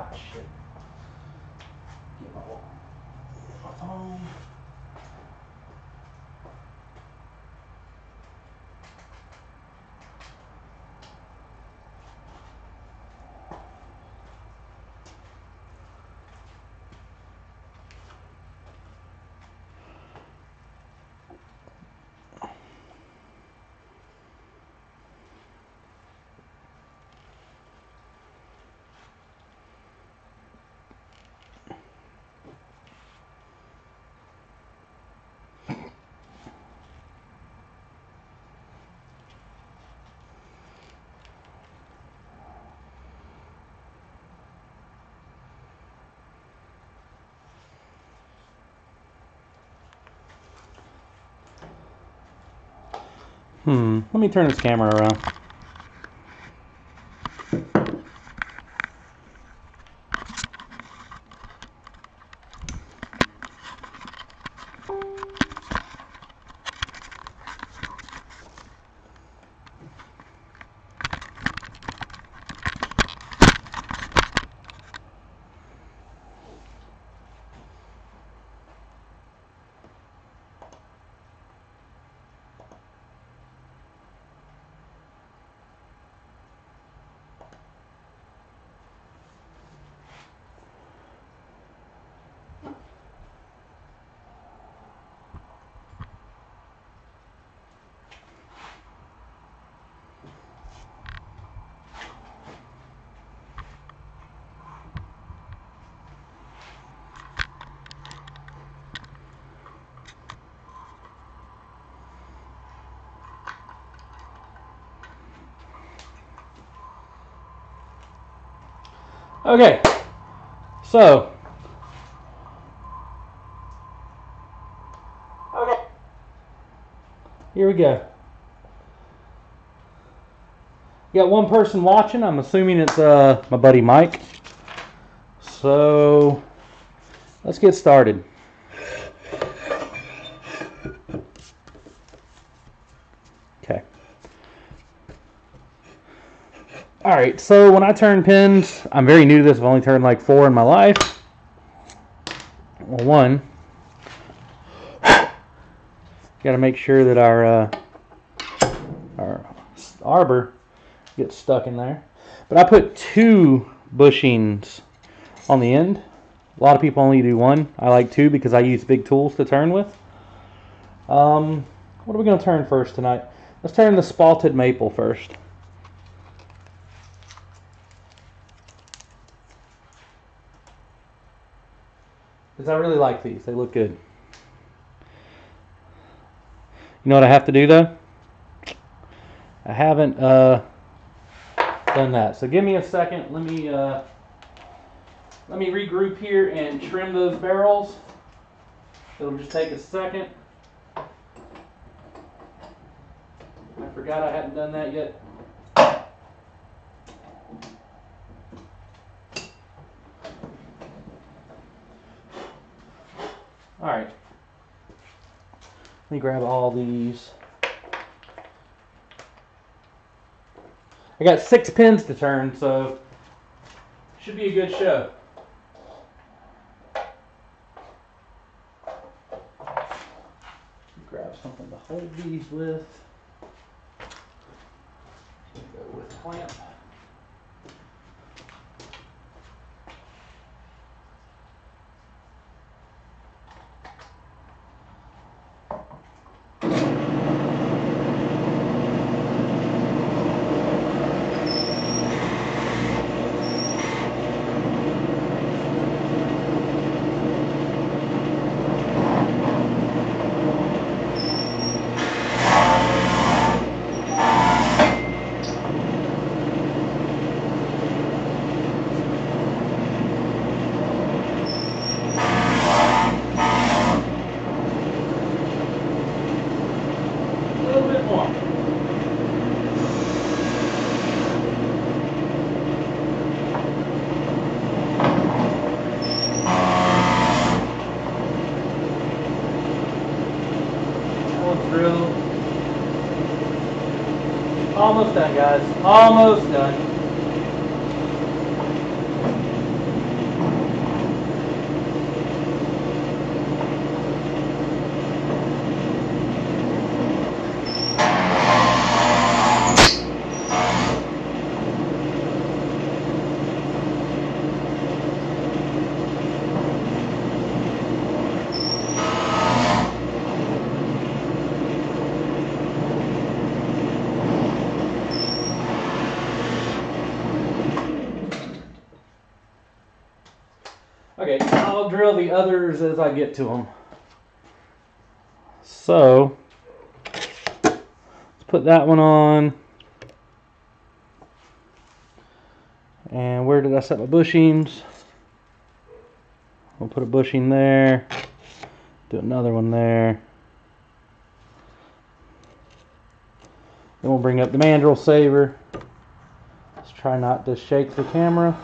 Ah, shit. Get my phone. Let me turn this camera around. Okay, so here we go. You got one person watching. I'm assuming it's my buddy Mike. So let's get started. Okay. Alright, so when I turn pins, I'm very new to this. I've only turned like 4 in my life. Well, 1. Got to make sure that our arbor gets stuck in there. But I put 2 bushings on the end. A lot of people only do 1. I like 2 because I use big tools to turn with. What are we going to turn first tonight? Let's turn the Spalted Maple first. Because I really like these. They look good. You know what I have to do though? I haven't done that. So give me a second. Let me regroup here and trim those barrels. It'll just take a second. I forgot I hadn't done that yet. Alright. Let me grab all these. I got 6 pins to turn, so should be a good show. Grab something to hold these with. Go with clamp. Almost done, guys. Almost done. drill the others as I get to them. So, let's put that one on. And where did I set my bushings? We'll put a bushing there. Do another one there. Then we'll bring up the mandrel saver. Let's try not to shake the camera.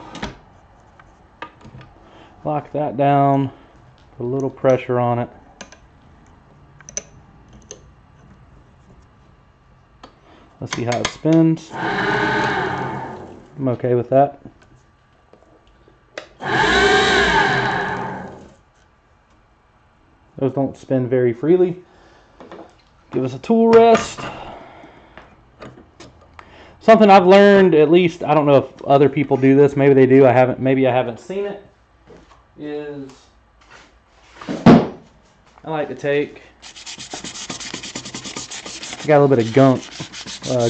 Lock that down. Put a little pressure on it. Let's see how it spins. I'm okay with that. Those don't spin very freely. Give us a tool rest. Something I've learned, at least, I don't know if other people do this, maybe they do, maybe I haven't seen it, is I like to take, I got a little bit of gunk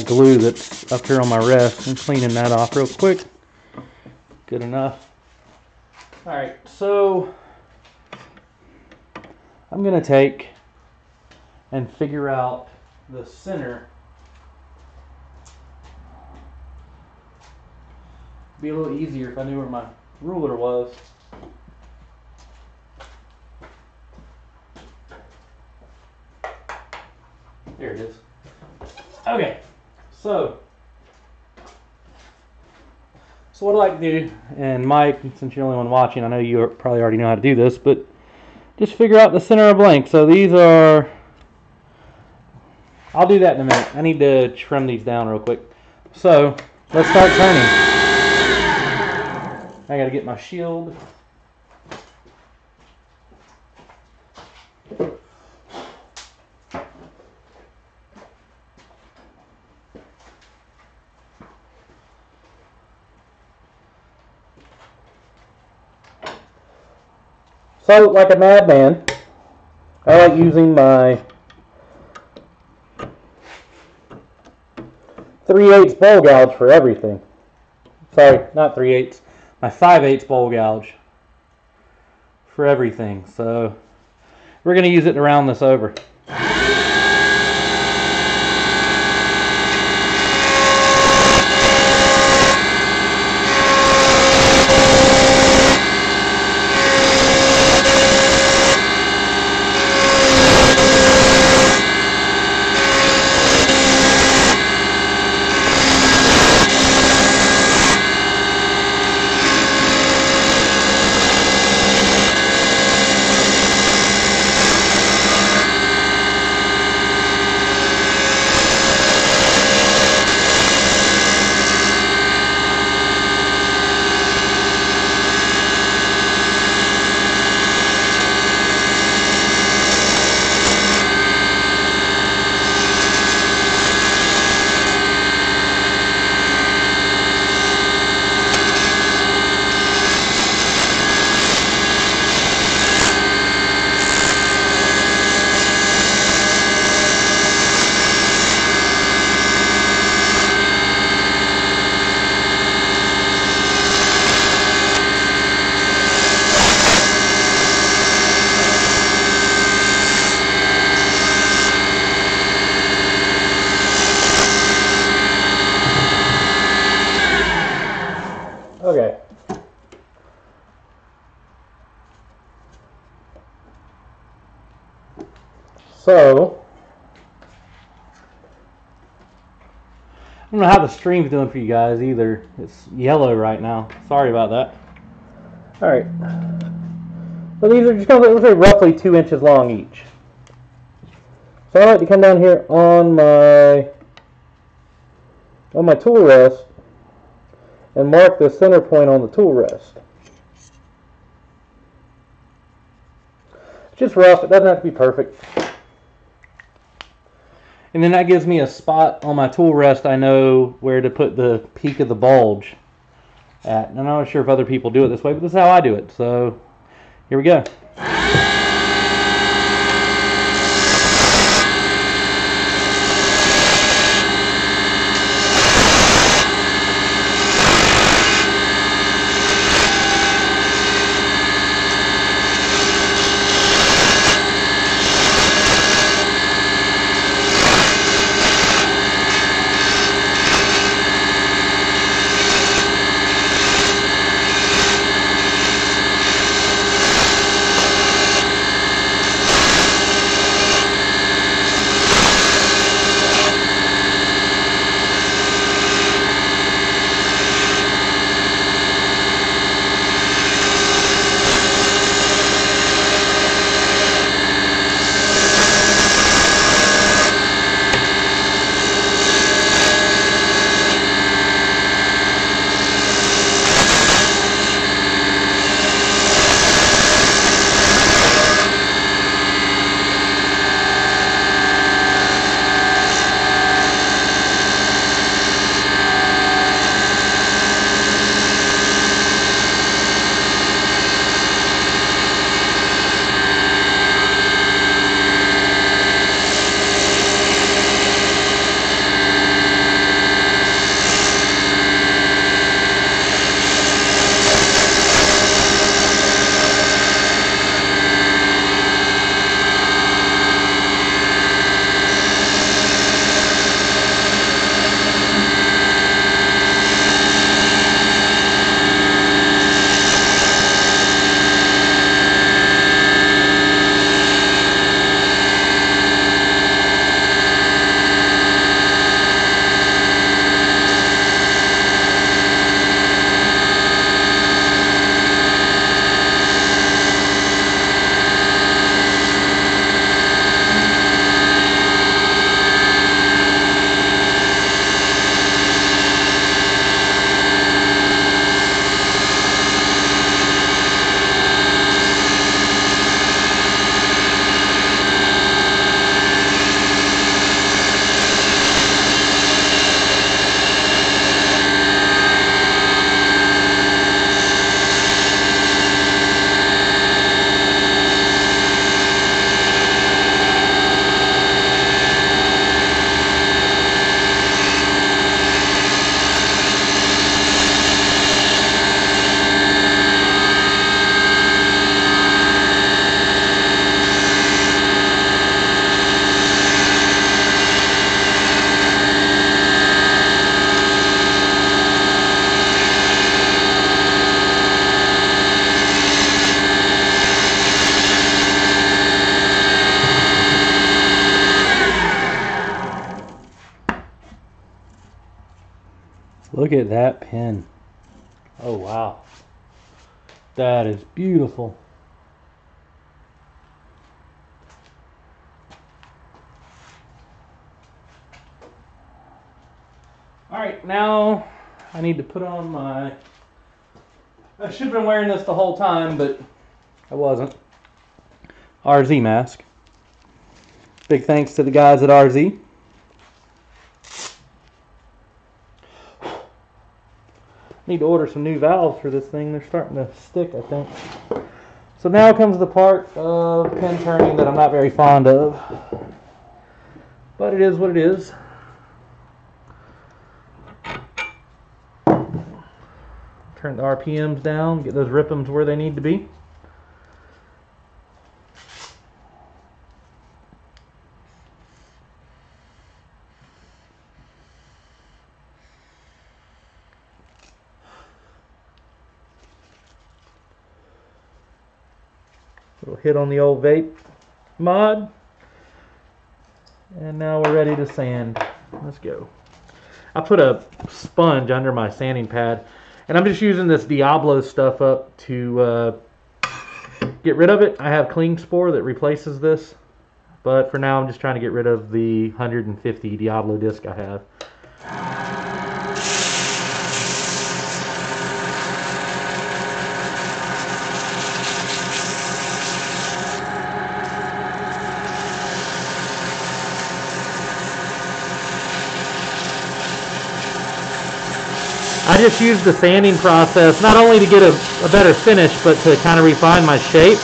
glue that's up here on my rest. I'm cleaning that off real quick. Good enough. Alright, so I'm going to take and figure out the center. It'd be a little easier if I knew where my ruler was. There it is. Okay, so what I like to do, and Mike, since you're the only one watching, I know you probably already know how to do this, but just figure out the center of blank. So these are, I'll do that in a minute. I need to trim these down real quick. So let's start turning. I gotta get my shield. So, like a madman, I like using my 3/8 bowl gouge for everything. Sorry, not 3/8, my 5/8 bowl gouge for everything. So, we're going to use it to round this over. Okay. So, I don't know how the stream's doing for you guys either. It's yellow right now. Sorry about that. Alright. So these are just going to be roughly 2 inches long each. So I like to come down here on my tool rest and mark the center point on the tool rest. It's just rough, it doesn't have to be perfect. And then that gives me a spot on my tool rest I know where to put the peak of the bulge at. And I'm not sure if other people do it this way, but this is how I do it. So here we go. Look at that pin. Oh wow. That is beautiful. Alright, now I need to put on my... I should have been wearing this the whole time, but I wasn't. RZ mask. Big thanks to the guys at RZ. Need to order some new valves for this thing. They're starting to stick, I think. So now comes the part of pin turning that I'm not very fond of. But it is what it is. Turn the RPMs down, get those rip'ems where they need to be. Little hit on the old vape mod. And now we're ready to sand. Let's go. I put a sponge under my sanding pad, and I'm just using this Diablo stuff up to get rid of it. I have Cling Spore that replaces this, but for now I'm just trying to get rid of the 150 Diablo disc I have. I just use the sanding process not only to get a better finish, but to kind of refine my shape.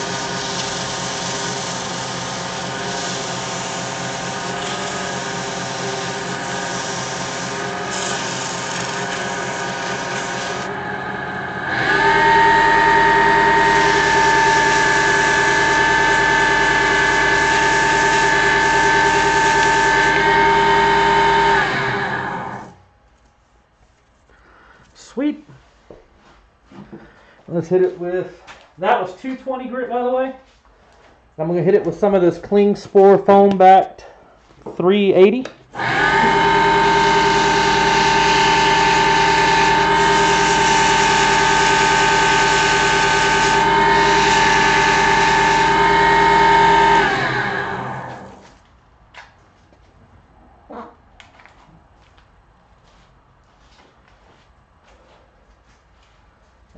Sweet. Let's hit it with, that was 220 grit, by the way. I'm going to hit it with some of this Cling Spore foam backed 380.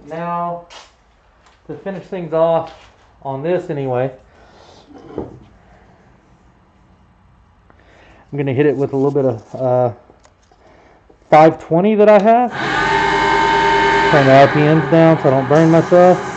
Now, to finish things off on this anyway, I'm going to hit it with a little bit of 520 that I have. Turn the RPMs down so I don't burn myself.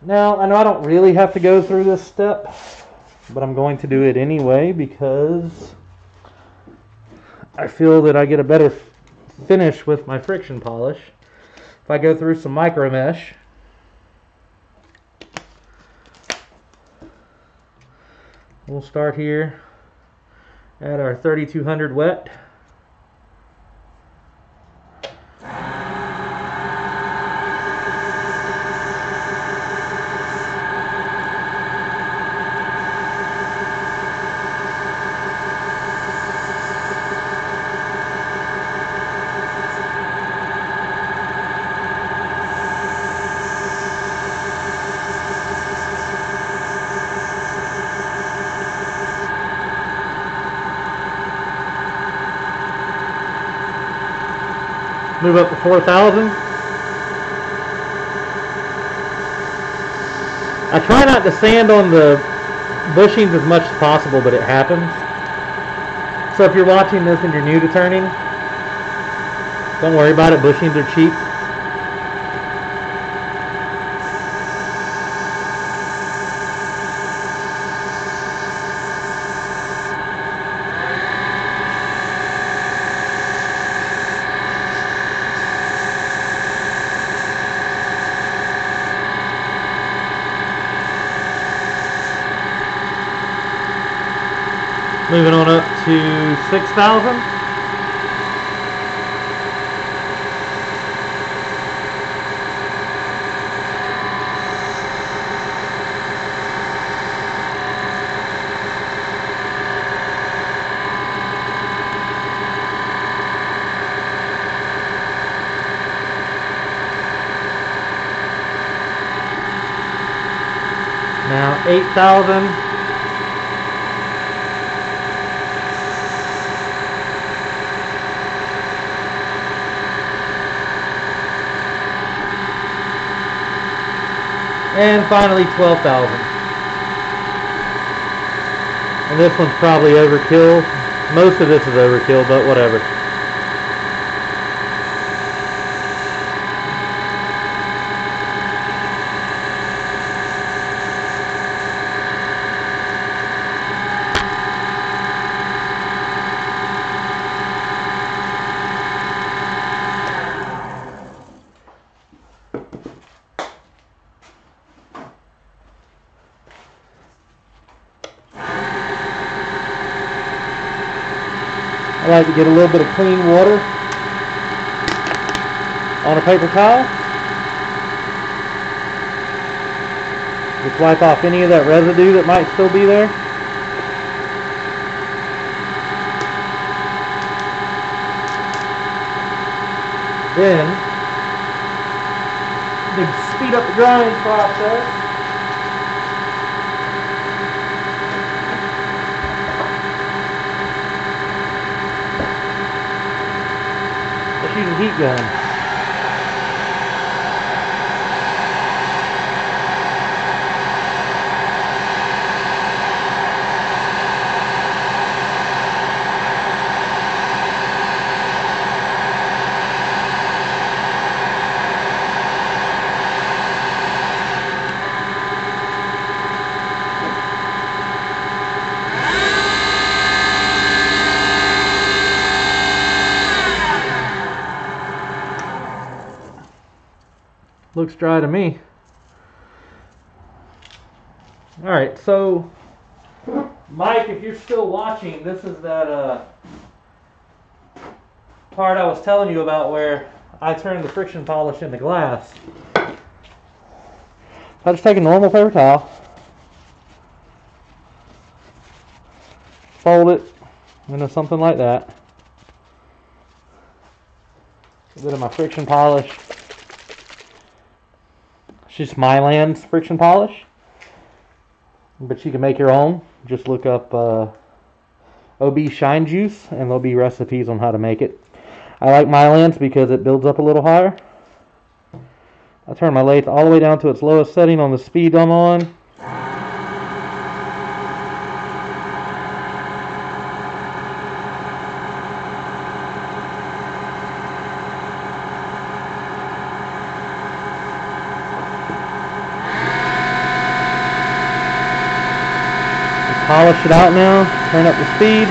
Now, I know I don't really have to go through this step, but I'm going to do it anyway because I feel that I get a better finish with my friction polish if I go through some micro mesh. We'll start here at our 3200 wet. Move up to 4,000. I try not to sand on the bushings as much as possible, but it happens. So if you're watching this and you're new to turning, don't worry about it. Bushings are cheap. Moving on up to 6,000. Now 8,000. And finally 12,000. And this one's probably overkill. Most of this is overkill, but whatever. I like to get a little bit of clean water on a paper towel. Just wipe off any of that residue that might still be there. Then, speed up the drying process. Use a heat gun. Looks dry to me. Alright, so Mike, if you're still watching, this is that part I was telling you about where I turned the friction polish into glass. I just take a normal paper towel, fold it into something like that, a bit of my friction polish. It's just Myland's friction polish, but you can make your own. Just look up OB Shine Juice and there'll be recipes on how to make it. I like Myland's because it builds up a little higher. I turn my lathe all the way down to its lowest setting on the speed I'm on. Polish it out now, turn up the speed.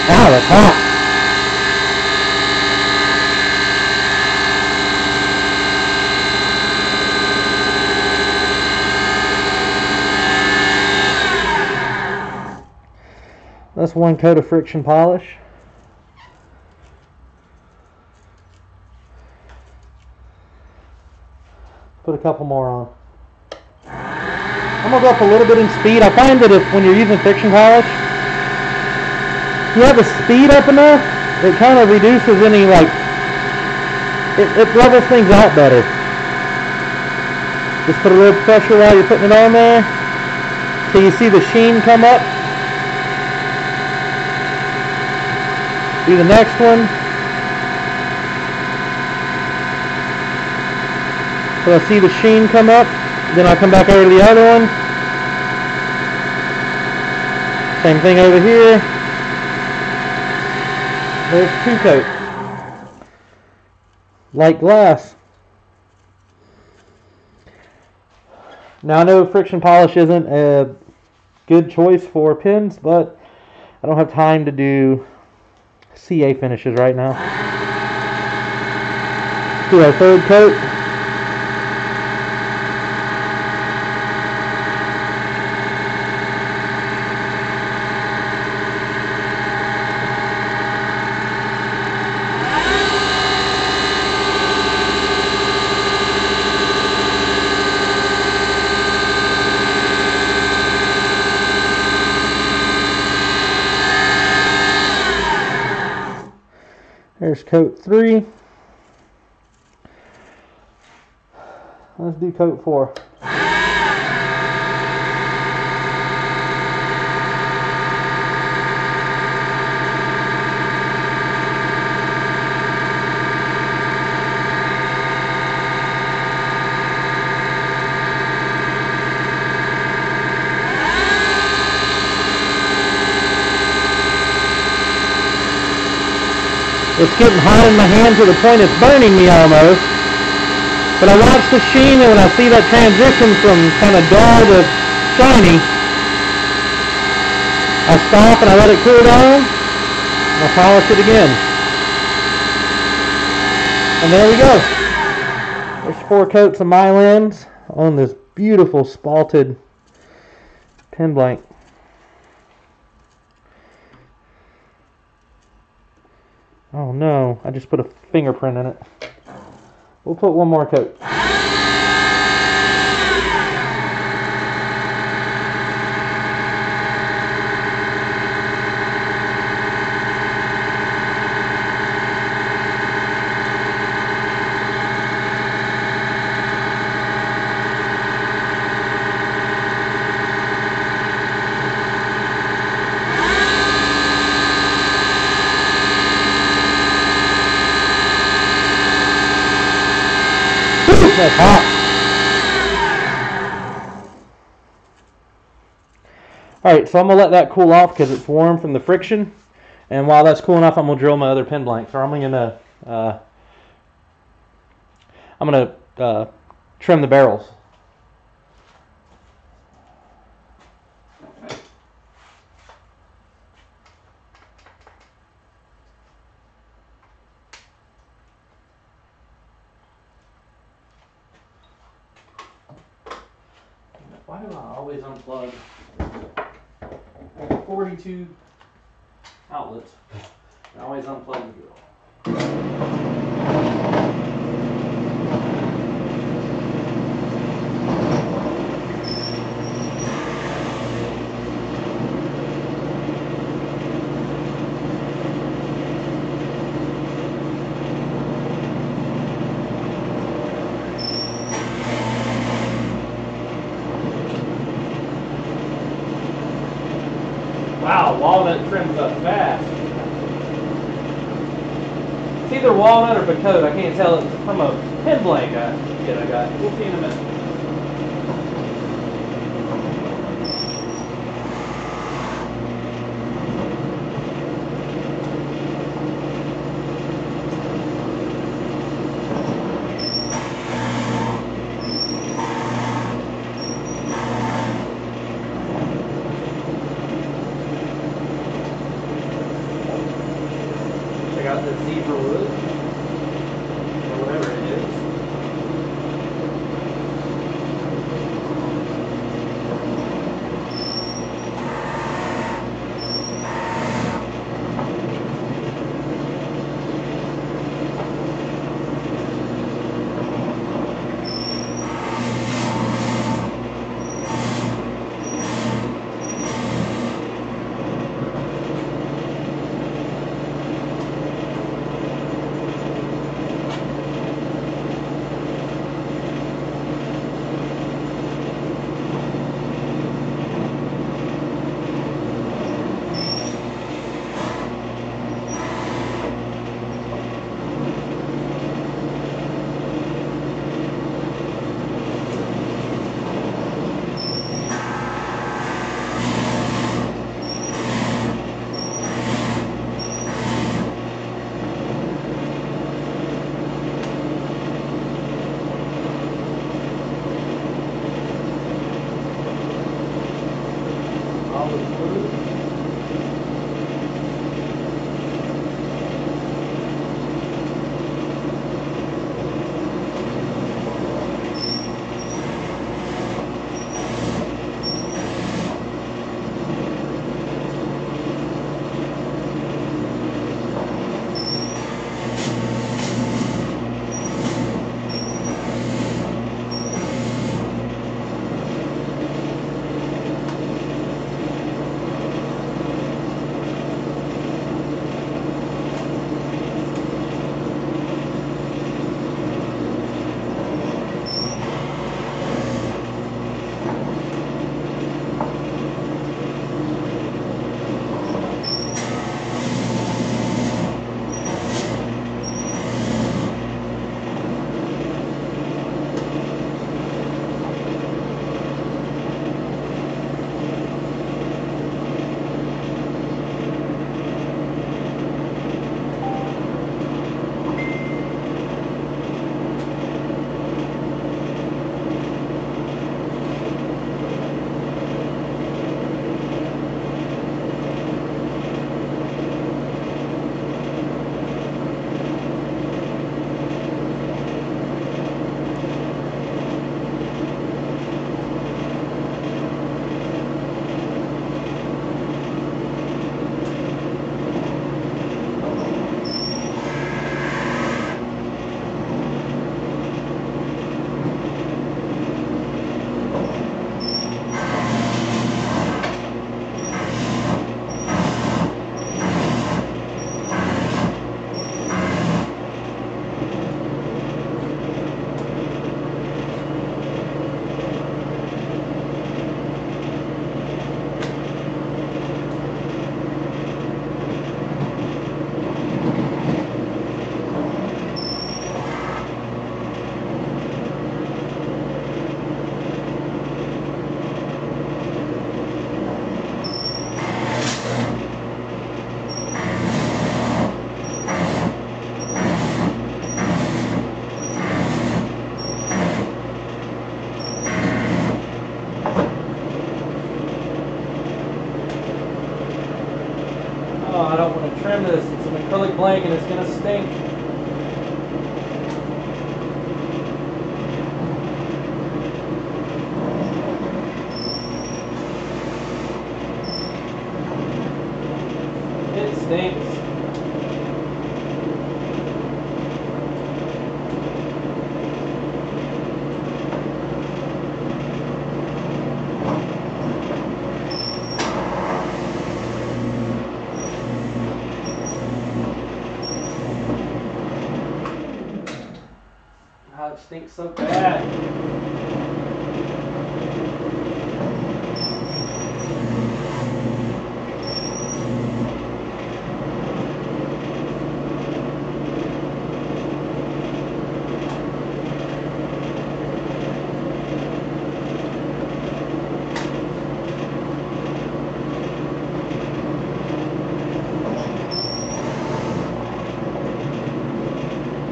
Wow, that's hot. That's one coat of friction polish. Put a couple more on. I'm going to go up a little bit in speed. I find that when you're using friction polish, if you have the speed up enough, it kind of reduces any, it levels things out better. Just put a little pressure while you're putting it on there. Till you see the sheen come up. Do the next one. So I see the sheen come up. Then I come back over to the other one. Same thing over here. There's two coats. Like glass. Now I know friction polish isn't a good choice for pins, but I don't have time to do CA finishes right now. Do our third coat. There's coat 3. Let's do coat 4. It's getting hot in my hand to the point it's burning me almost. But I watch the sheen, and when I see that transition from kind of dull to shiny, I stop and I let it cool down, and I polish it again. And there we go. There's 4 coats of my lens on this beautiful spalted pen blank. Oh no, I just put a fingerprint in it. We'll put one more coat. That's hot. Alright, so I'm going to let that cool off because it's warm from the friction. And while that's cooling off, I'm going to drill my other pen blank. So I'm going to trim the barrels. Why do I always unplug? I have 42 outlets. I always unplug the drill. Wow, walnut trims up fast. It's either walnut or Bacote. I can't tell. It's from a pen blank I got. We'll see in a minute. Check out the Zebrawood, or whatever it is. solid glue. Oh, I don't want to trim this. It's an acrylic blank and it's going to stink. It stinks. It stinks so bad.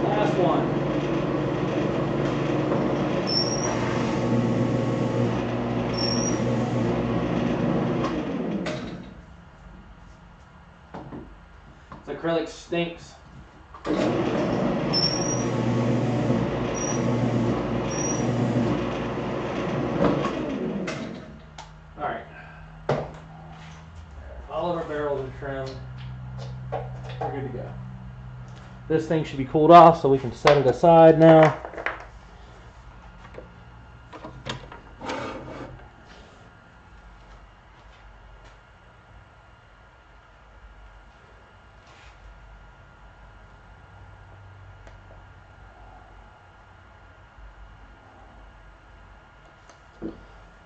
Last one. Acrylic stinks. Alright. All of our barrels are trimmed. We're good to go. This thing should be cooled off so we can set it aside now.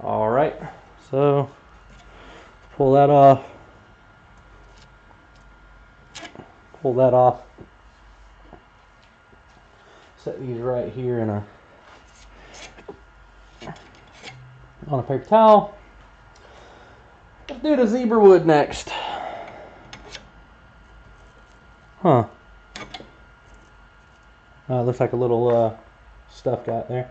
Alright, so pull that off. Pull that off. Set these right here in on a paper towel. Let's do the Zebrawood next. Huh. Looks like a little stuff got there.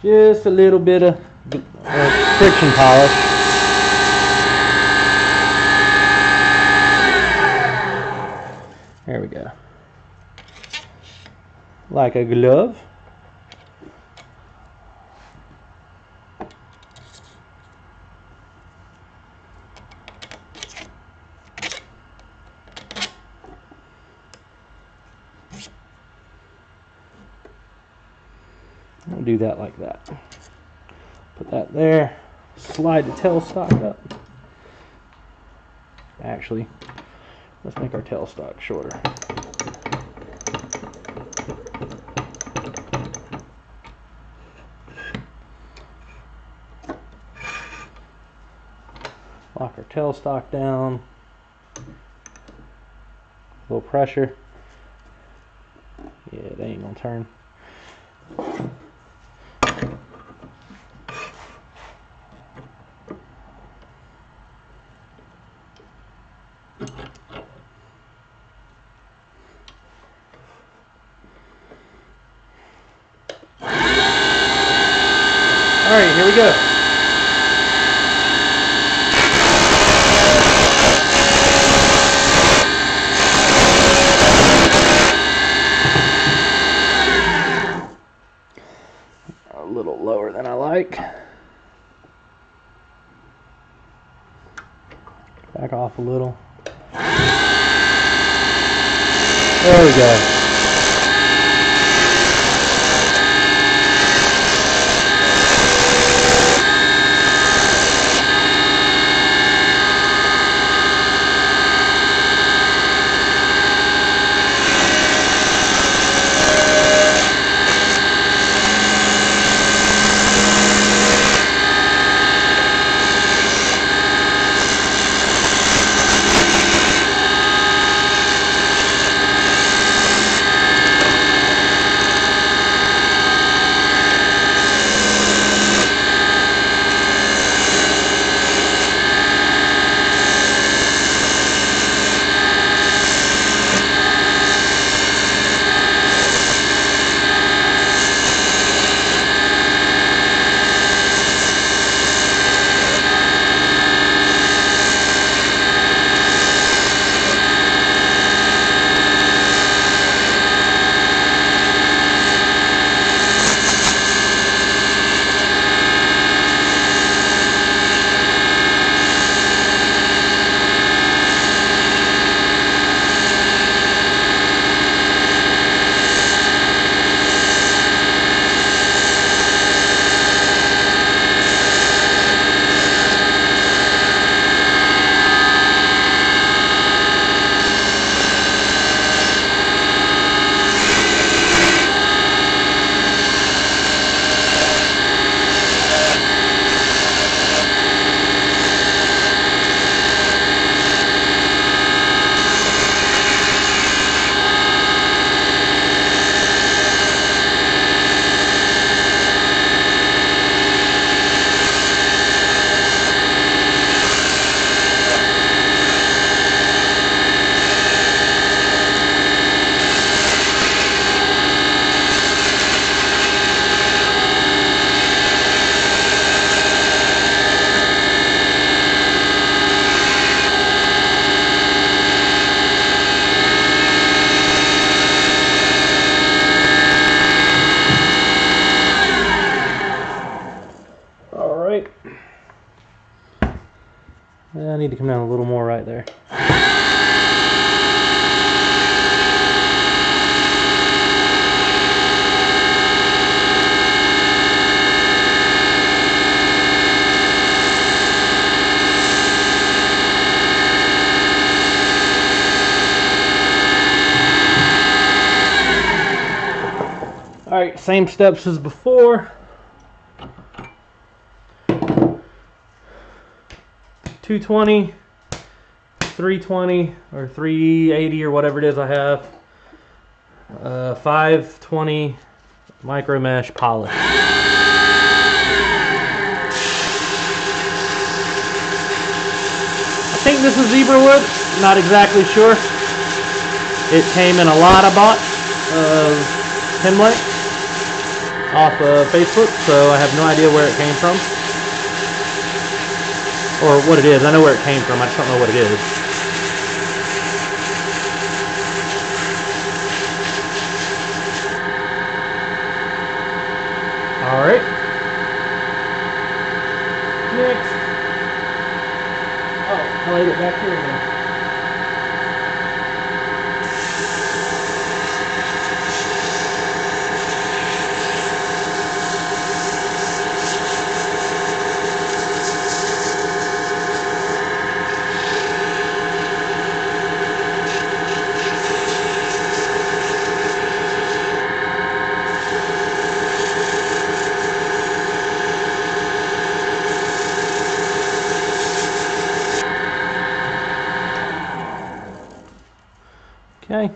Just a little bit of friction polish. There we go. Like a glove. I'll do that like that. Put that there. Slide the tailstock up. Actually, let's make our tailstock shorter. Lock our tailstock down. A little pressure. Yeah, it ain't gonna turn. Alright, here we go. A little lower than I like. Back off a little. There we go. I need to come down a little more right there. Alright, same steps as before. 220, 320, or 380, or whatever it is I have. 520 micro mesh polish. I think this is Zebrawood, not exactly sure. It came in a lot I bought of Pin length. off of Facebook, so I have no idea where it came from. Or what it is. I know where it came from, I just don't know what it is. Alright. Next. Oh, I laid it back here again. Okay.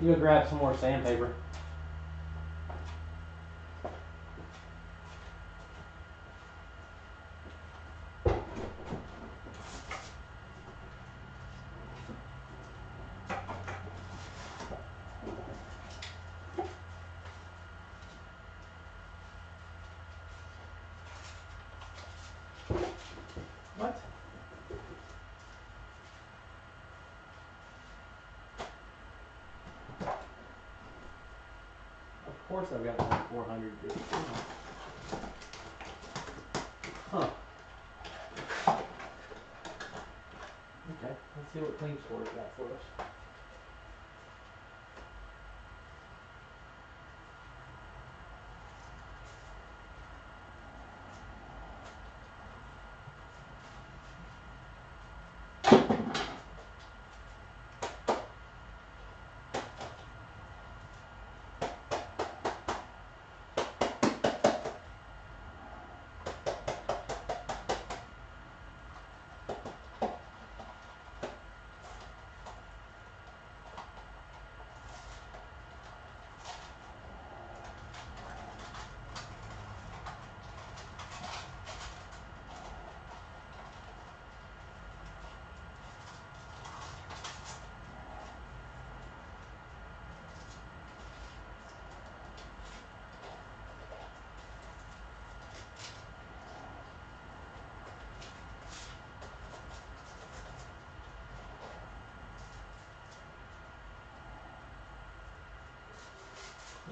You go grab some more sandpaper. What? Of course I've got my 400 grit. Huh. Okay, let's see what Clean Store's got for us.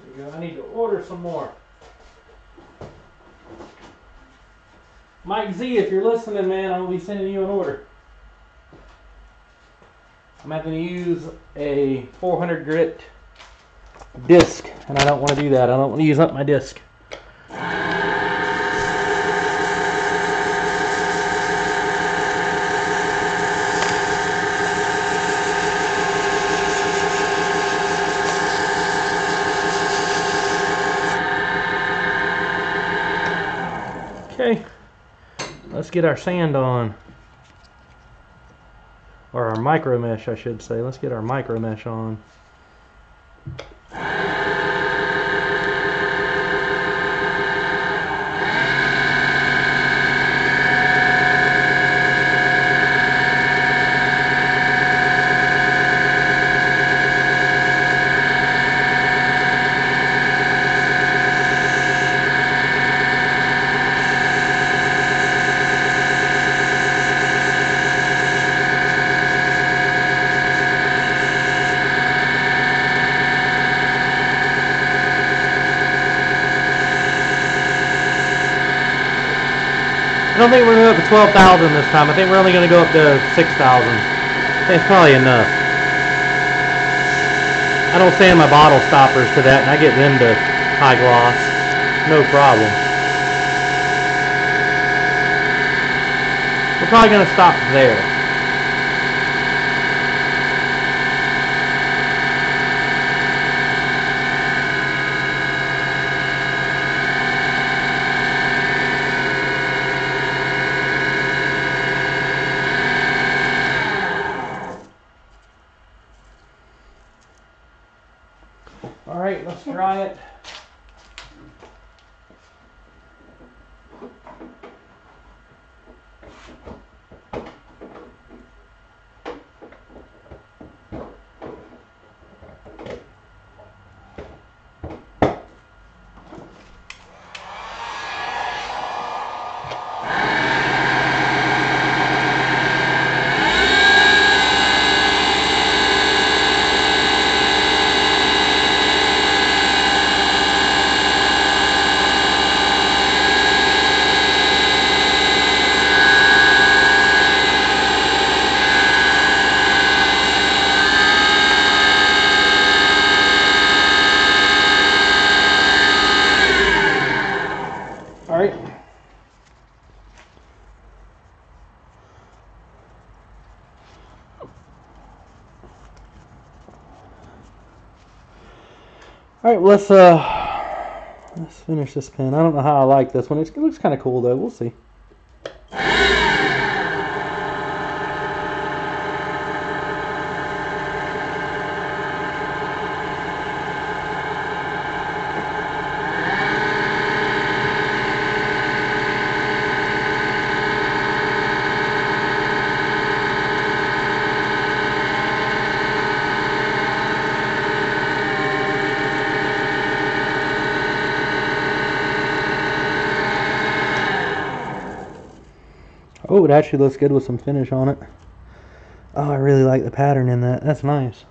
There you go. I need to order some more. Mike Z, if you're listening, man, I'll be sending you an order. I'm having to use a 400 grit disc, and I don't want to do that. I don't want to use up my disc. Okay, let's get our sand on, or our micro mesh, I should say. Let's get our micro mesh on. I don't think we're going to go up to 12,000 this time. I think we're only going to go up to 6,000. That's probably enough. I don't sand my bottle stoppers to that, and I get them to high gloss. No problem. We're probably going to stop there. Alright, let's dry it. All right, well, let's finish this pin. I don't know how I like this one. It looks kind of cool though. We'll see. Oh, it actually looks good with some finish on it. Oh, I really like the pattern in that. That's nice.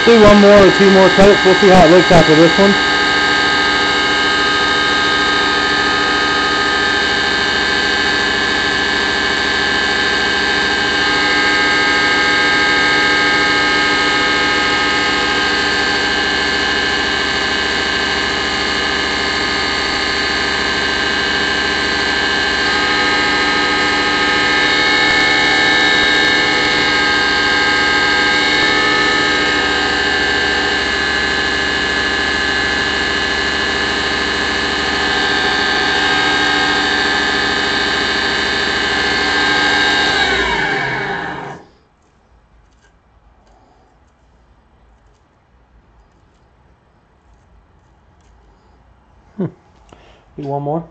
Do one more or two more coats. We'll see how it looks after this one. Do one more.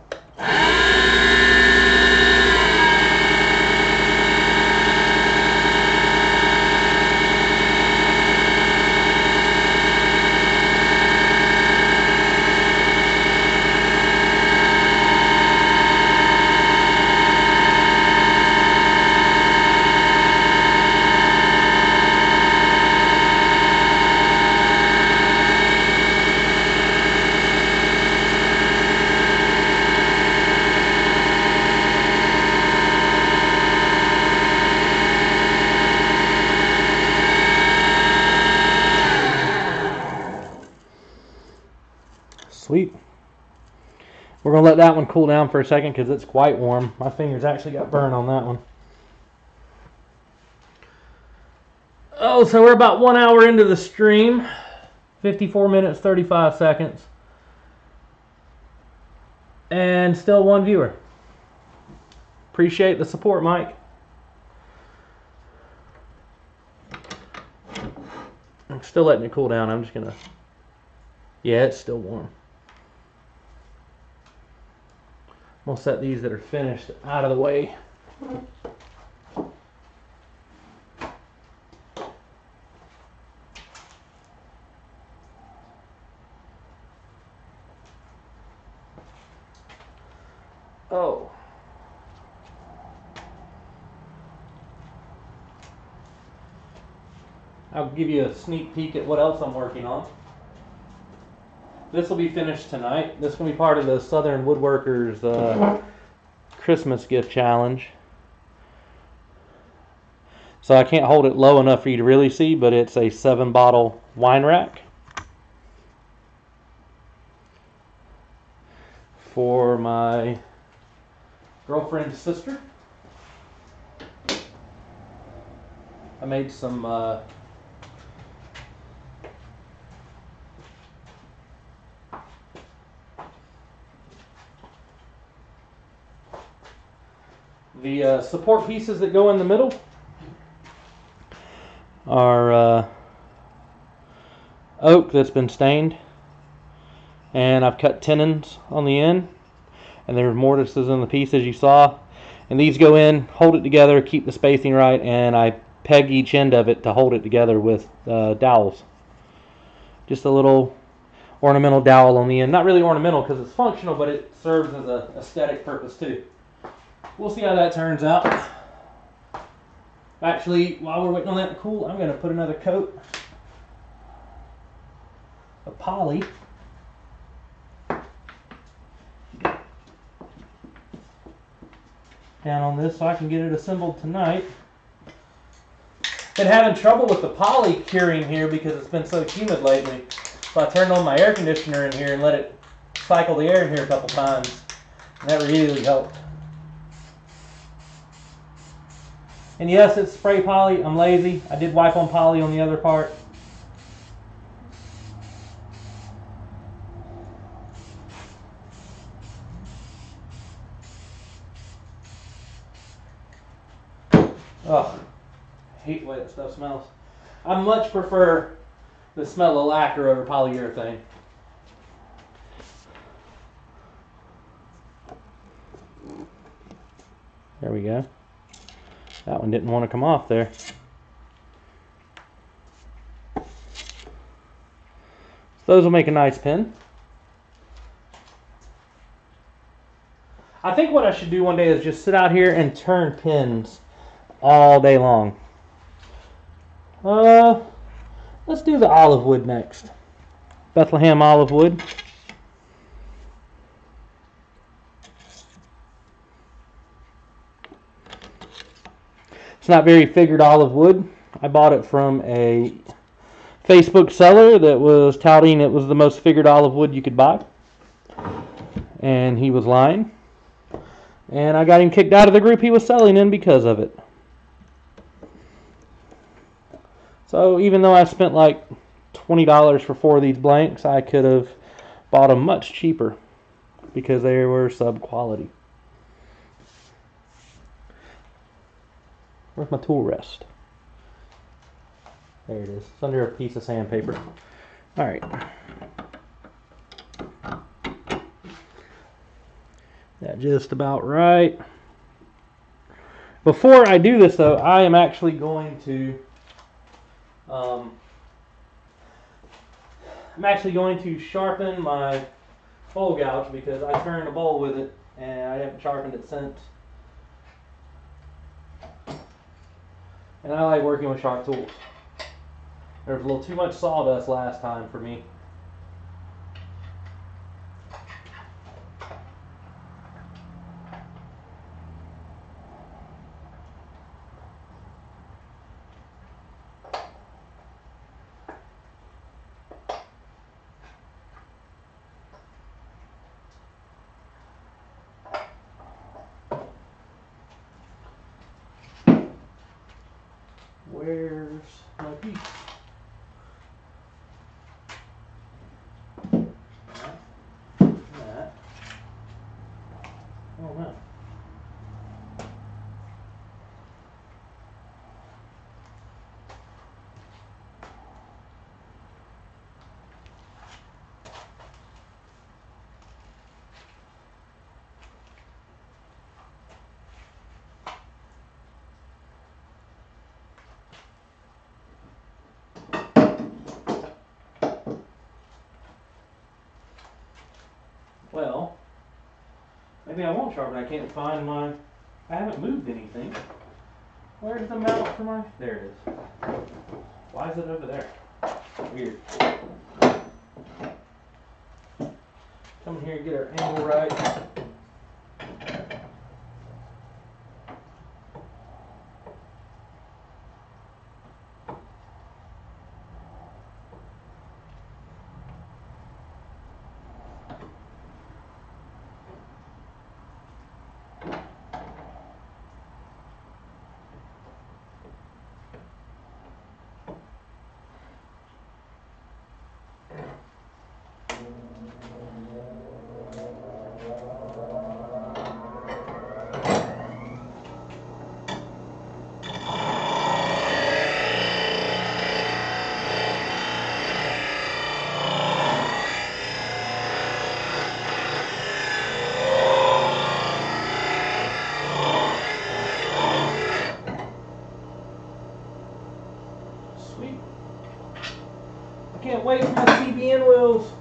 Sweet. We're going to let that one cool down for a second because it's quite warm. My fingers actually got burned on that one. Oh, so we're about 1 hour into the stream. 54 minutes, 35 seconds. And still one viewer. Appreciate the support, Mike. I'm still letting it cool down. I'm just going to... Yeah, it's still warm. I'm going to set these that are finished out of the way. Oh. I'll give you a sneak peek at what else I'm working on. This will be finished tonight. This will be part of the Southern Woodworkers Christmas gift challenge. So I can't hold it low enough for you to really see, but it's a 7-bottle wine rack for my girlfriend's sister. I made some the support pieces that go in the middle are oak that's been stained, and I've cut tenons on the end, and there's mortises in the pieces you saw, and these go in, hold it together, keep the spacing right, and I peg each end of it to hold it together with dowels. Just a little ornamental dowel on the end. Not really ornamental because it's functional, but it serves as an aesthetic purpose too. We'll see how that turns out. Actually, while we're waiting on that to cool, I'm going to put another coat of poly. Down on this so I can get it assembled tonight. Been having trouble with the poly curing here because it's been so humid lately. So I turned on my air conditioner in here and let it cycle the air in here a couple times. And that really helped. And yes, it's spray poly. I'm lazy. I did wipe on poly on the other part. Ugh, I hate the way that stuff smells. I much prefer the smell of lacquer over polyurethane. There we go. That one didn't want to come off there. So those will make a nice pin. I think what I should do one day is just sit out here and turn pins all day long. Let's do the olive wood next. Bethlehem olive wood. It's not very figured olive wood. I bought it from a Facebook seller that was touting it was the most figured olive wood you could buy. And he was lying. And I got him kicked out of the group he was selling in because of it. So even though I spent like $20 for 4 of these blanks, I could have bought them much cheaper because they were sub quality. Where's my tool rest? There it is. It's under a piece of sandpaper. Alright. That just about right. Before I do this though, I am actually going to sharpen my bowl gouge because I turned a bowl with it and I haven't sharpened it since. And I like working with sharp tools. There was a little too much sawdust last time for me. Where's my piece? That. Oh no. Well, maybe I won't sharpen. I can't find my... I haven't moved anything. Where's the mount for my... There it is. Why is it over there? Weird. Come in here and get our angle right. Can't wait for my CBN wheels.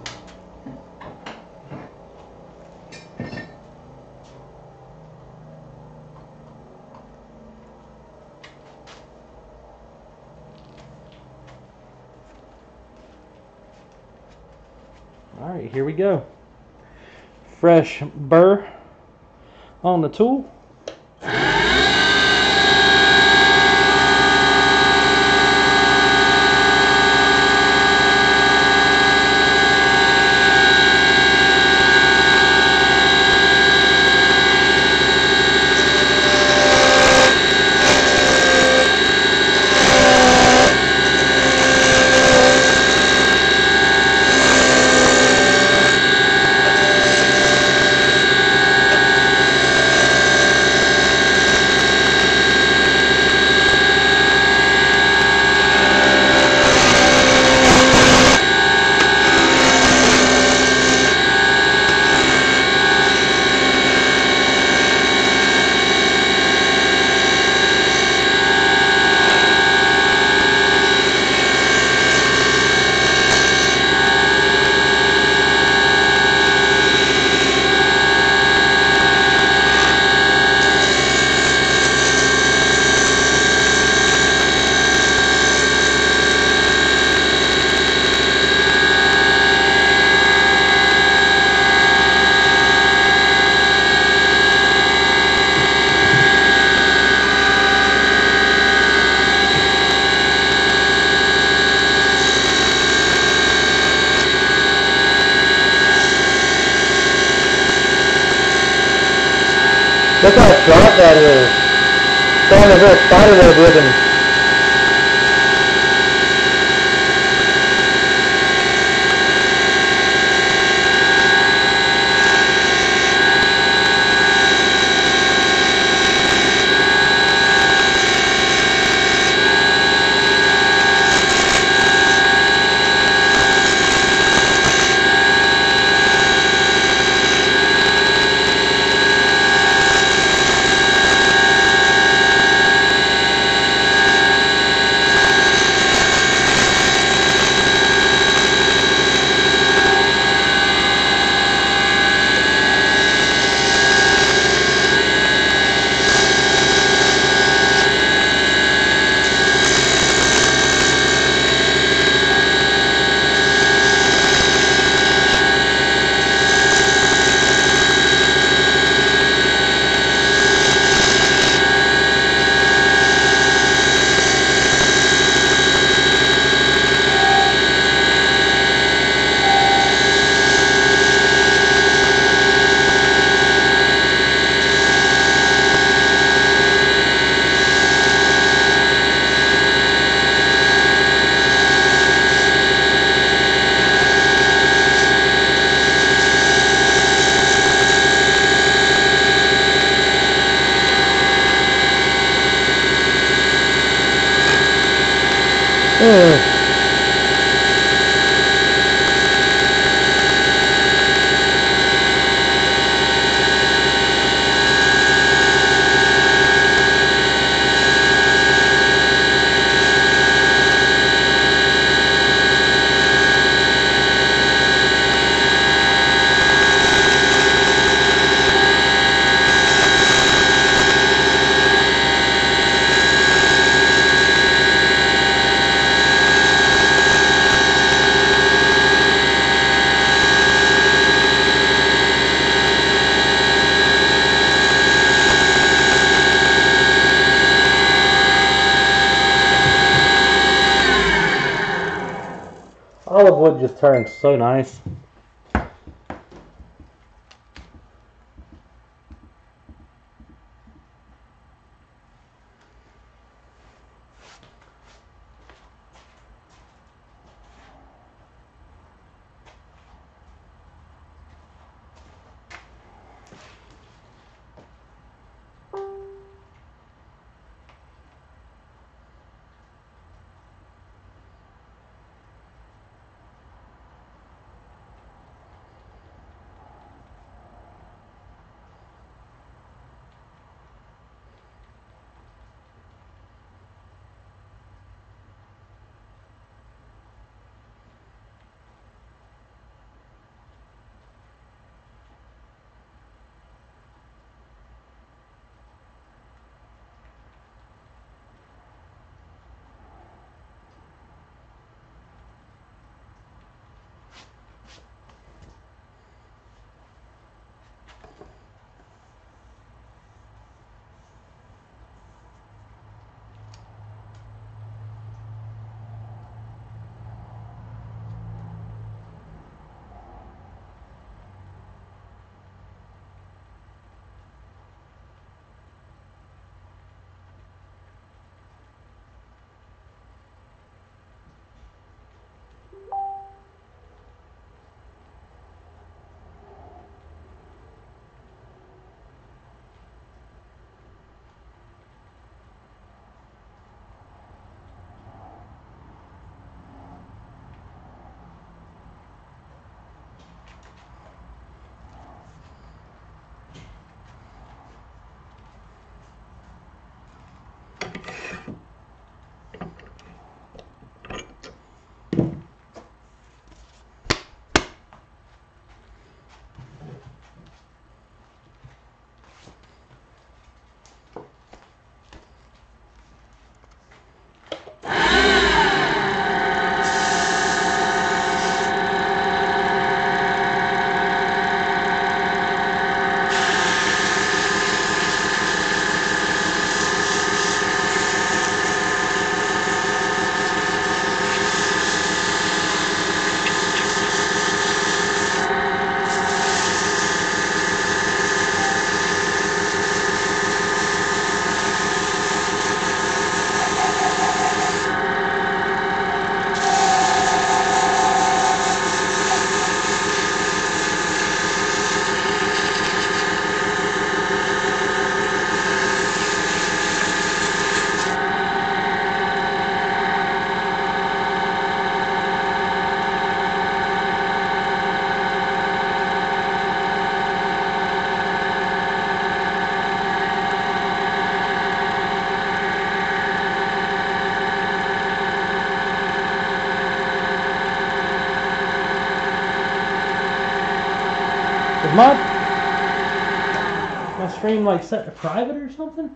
Alright, here we go. Fresh burr on the tool. Look how sharp that is. Showing a little spider web ribbon. Olive wood just turns so nice. Is my stream like set to private or something?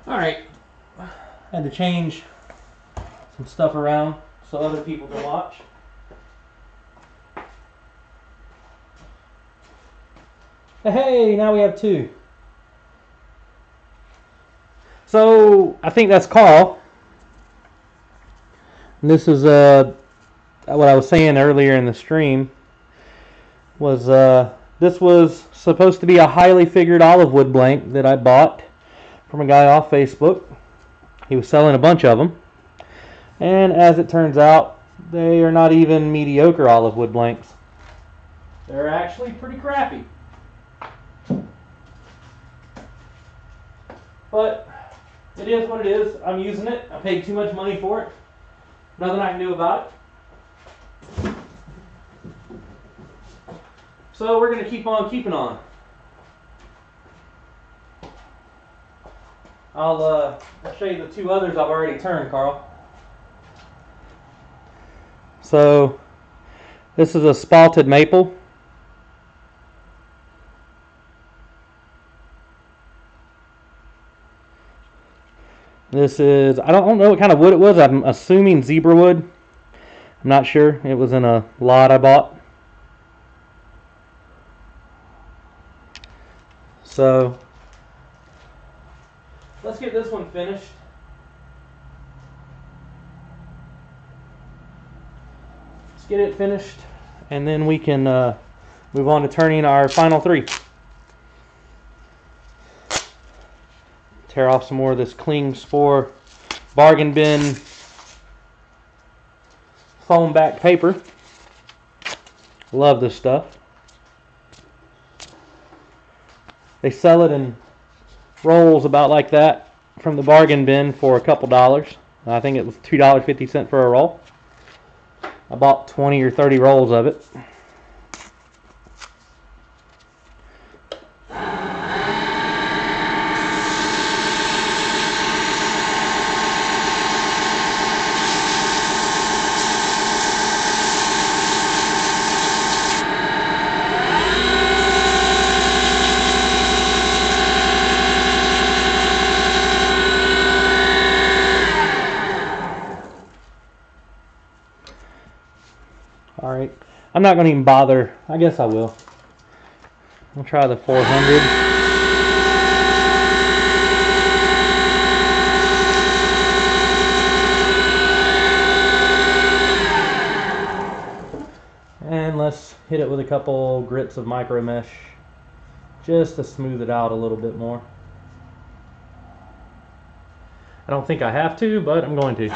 Alright, had to change some stuff around so other people can watch. Hey, now we have two. So, I think that's Carl. And this is what I was saying earlier in the stream. Was this was supposed to be a highly figured olive wood blank that I bought from a guy off Facebook. He was selling a bunch of them, and as it turns out, they are not even mediocre olive wood blanks. They're actually pretty crappy. But it is what it is. I'm using it. I paid too much money for it. Nothing I can do about it. So we're going to keep on keeping on. I'll show you the two others I've already turned, Carl. So this is a Spalted Maple. This is, I don't know what kind of wood it was. I'm assuming Zebrawood. I'm not sure. It was in a lot I bought. So let's get this one finished. Let's get it finished, and then we can move on to turning our final three. Tear off some more of this Cling Spore bargain bin foam back paper. Love this stuff. They sell it in rolls about like that from the bargain bin for a couple dollars. I think it was $2.50 for a roll. I bought 20 or 30 rolls of it. Alright, I'm not going to even bother. I guess I will. I'll try the 400. And let's hit it with a couple grits of micro mesh just to smooth it out a little bit more. I don't think I have to, but I'm going to.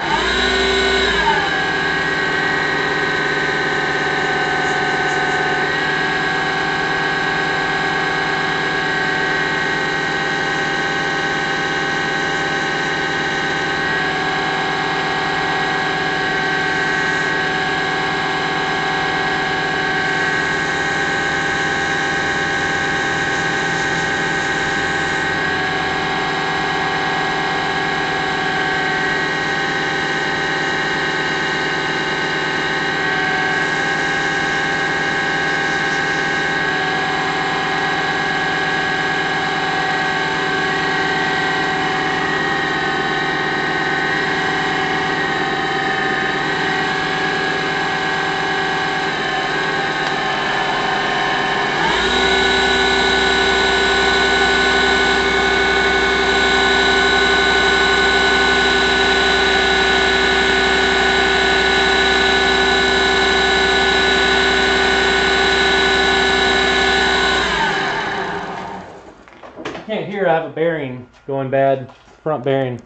I have a bearing going bad, front bearing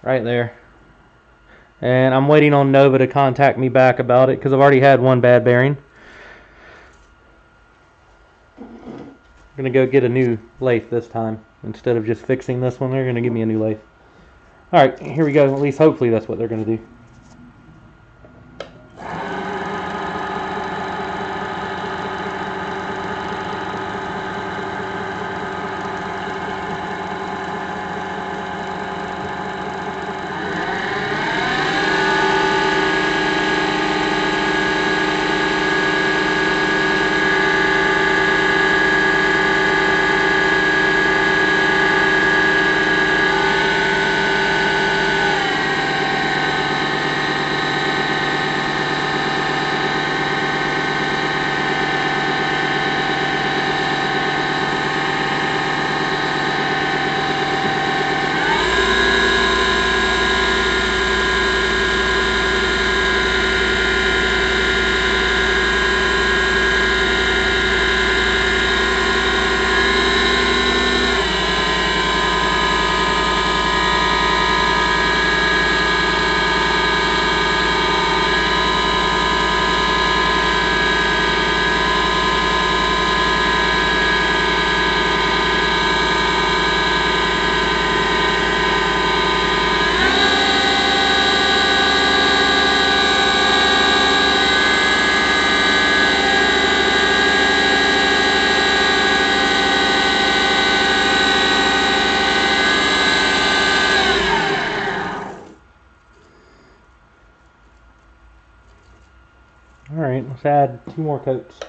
right there. And I'm waiting on Nova to contact me back about it because I've already had one bad bearing. I'm going to go get a new lathe this time. Instead of just fixing this one, they're going to give me a new lathe. Alright, here we go. At least hopefully that's what they're going to do. Alright, let's add 2 more coats.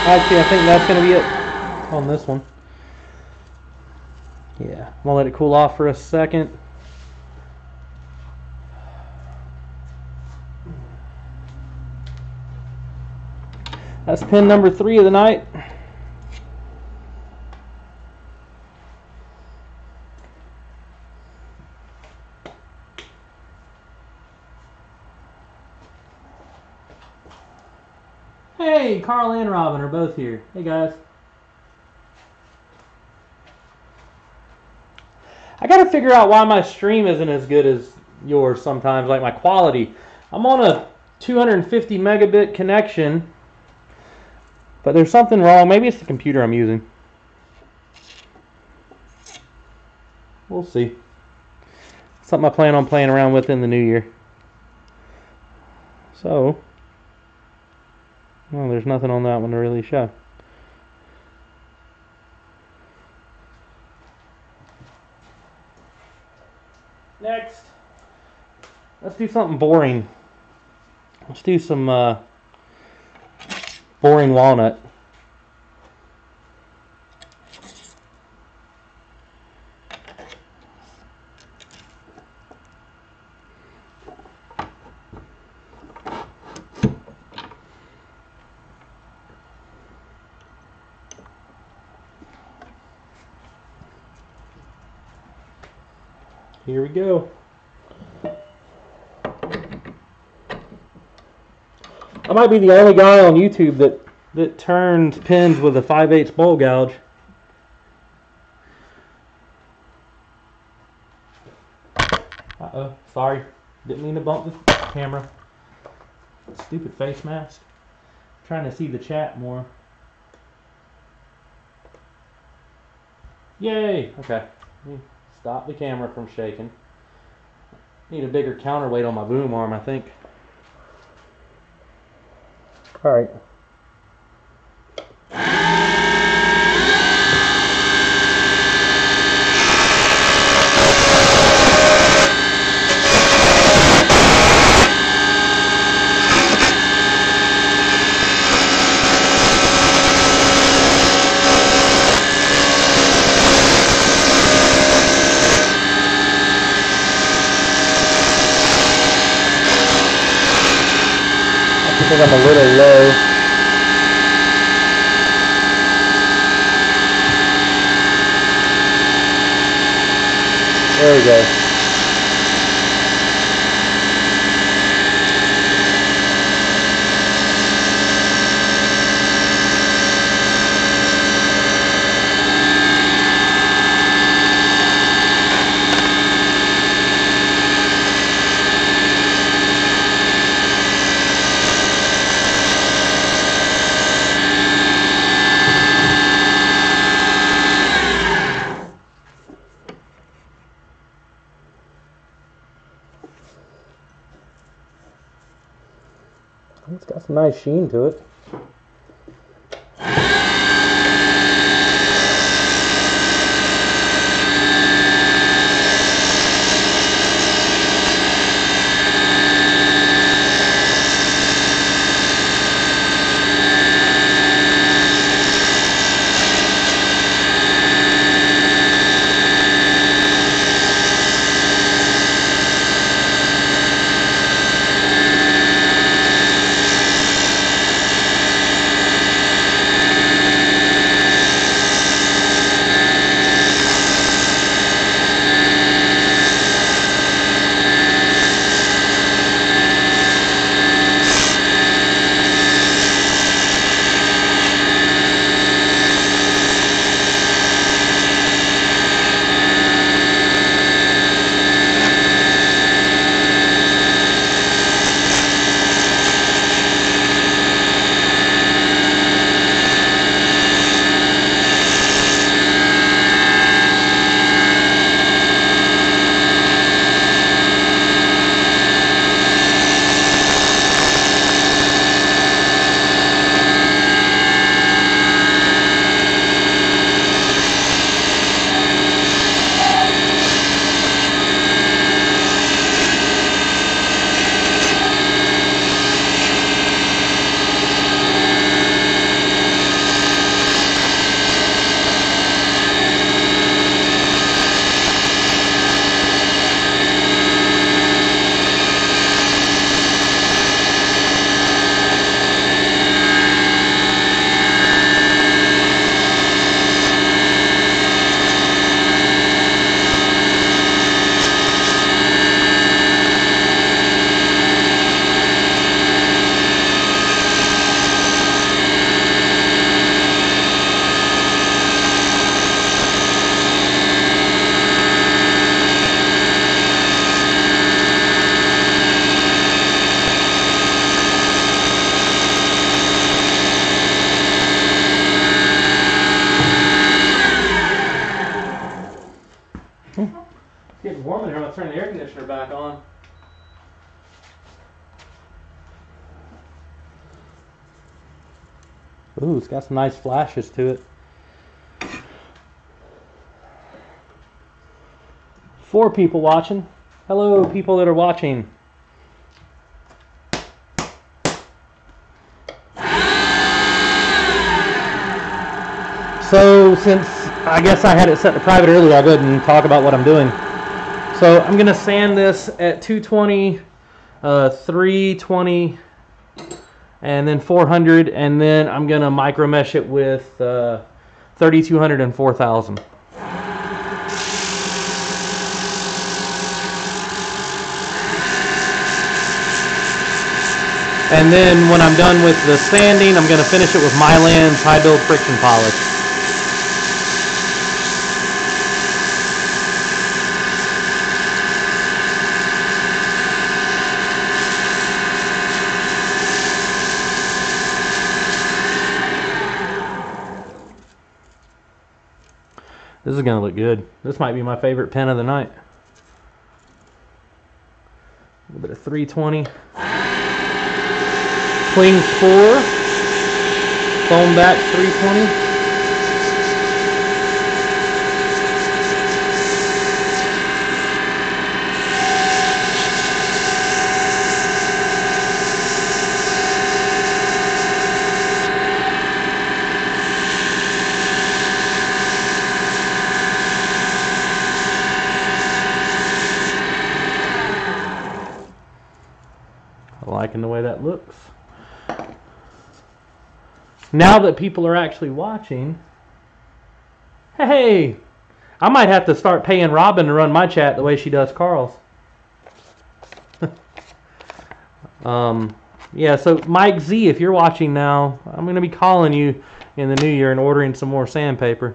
Actually, I think that's going to be it on this one. Yeah, I'm going to let it cool off for a second. That's pin number 3 of the night. Hey, Carl and Robin are both here. Hey guys. I gotta figure out why my stream isn't as good as yours sometimes, like my quality. I'm on a 250 megabit connection, but there's something wrong. Maybe it's the computer I'm using. We'll see. Something I plan on playing around with in the new year. So, well, there's nothing on that one to really show. Next, let's do something boring. Let's do some boring walnut. Here we go. I might be the only guy on YouTube that turns pins with a 5/8 bowl gouge. Uh-oh, sorry. Didn't mean to bump the camera. Stupid face mask. Trying to see the chat more. Yay! Okay. Stop the camera from shaking. Need a bigger counterweight on my boom arm, I think. Alright. think I'm a little low. There we go. It's got some nice sheen to it. It's getting warm in here. I'm going to turn the air conditioner back on. Ooh, it's got some nice flashes to it. 4 people watching. Hello, people that are watching. So, since I guess I had it set to private earlier, I'll go ahead and talk about what I'm doing. So, I'm going to sand this at 220, 320, and then 400, and then I'm going to micro mesh it with 3200 and 4000. And then when I'm done with the sanding, I'm going to finish it with Mylan's high build friction polish. This is going to look good. This might be my favorite pen of the night. A little bit of 320. Cling 4. Foam back 320. Liking the way that looks. now that people are actually watching, hey, I might have to start paying Robin to run my chat the way she does Carl's. Yeah, so Mike Z, if you're watching now, I'm going to be calling you in the new year and ordering some more sandpaper.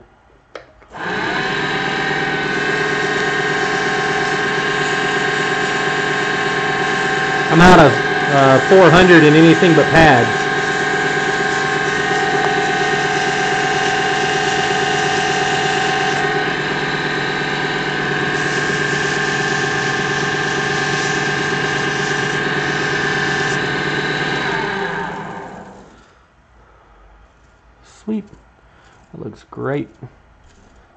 I'm out of 400 in anything but pads. Sweet. That looks great.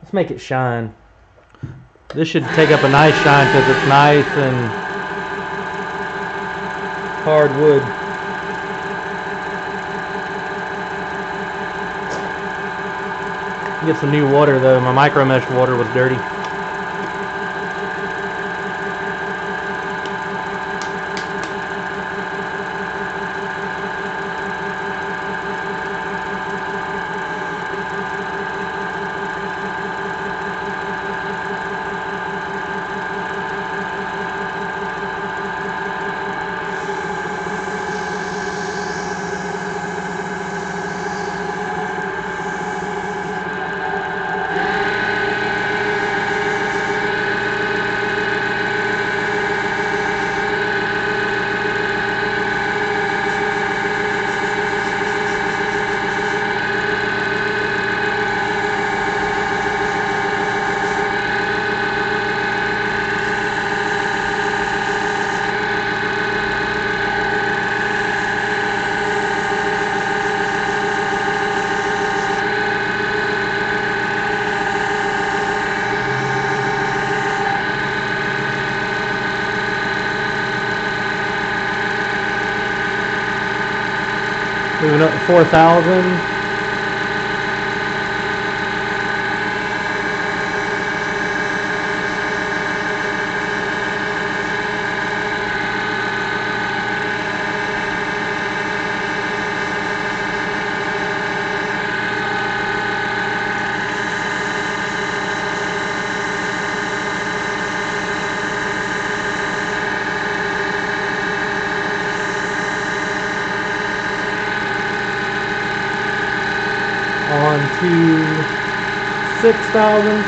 Let's make it shine. This should take up a nice shine because it's nice and hard wood. Get some new water though. My micro mesh water was dirty. Moving up to 4,000. On to 6,000.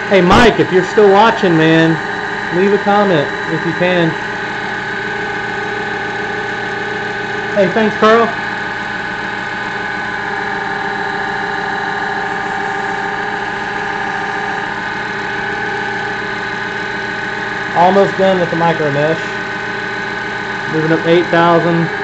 Hey Mike, if you're still watching, man, leave a comment if you can. Hey, thanks, Carl. Almost done with the micro mesh. Moving up to 8,000.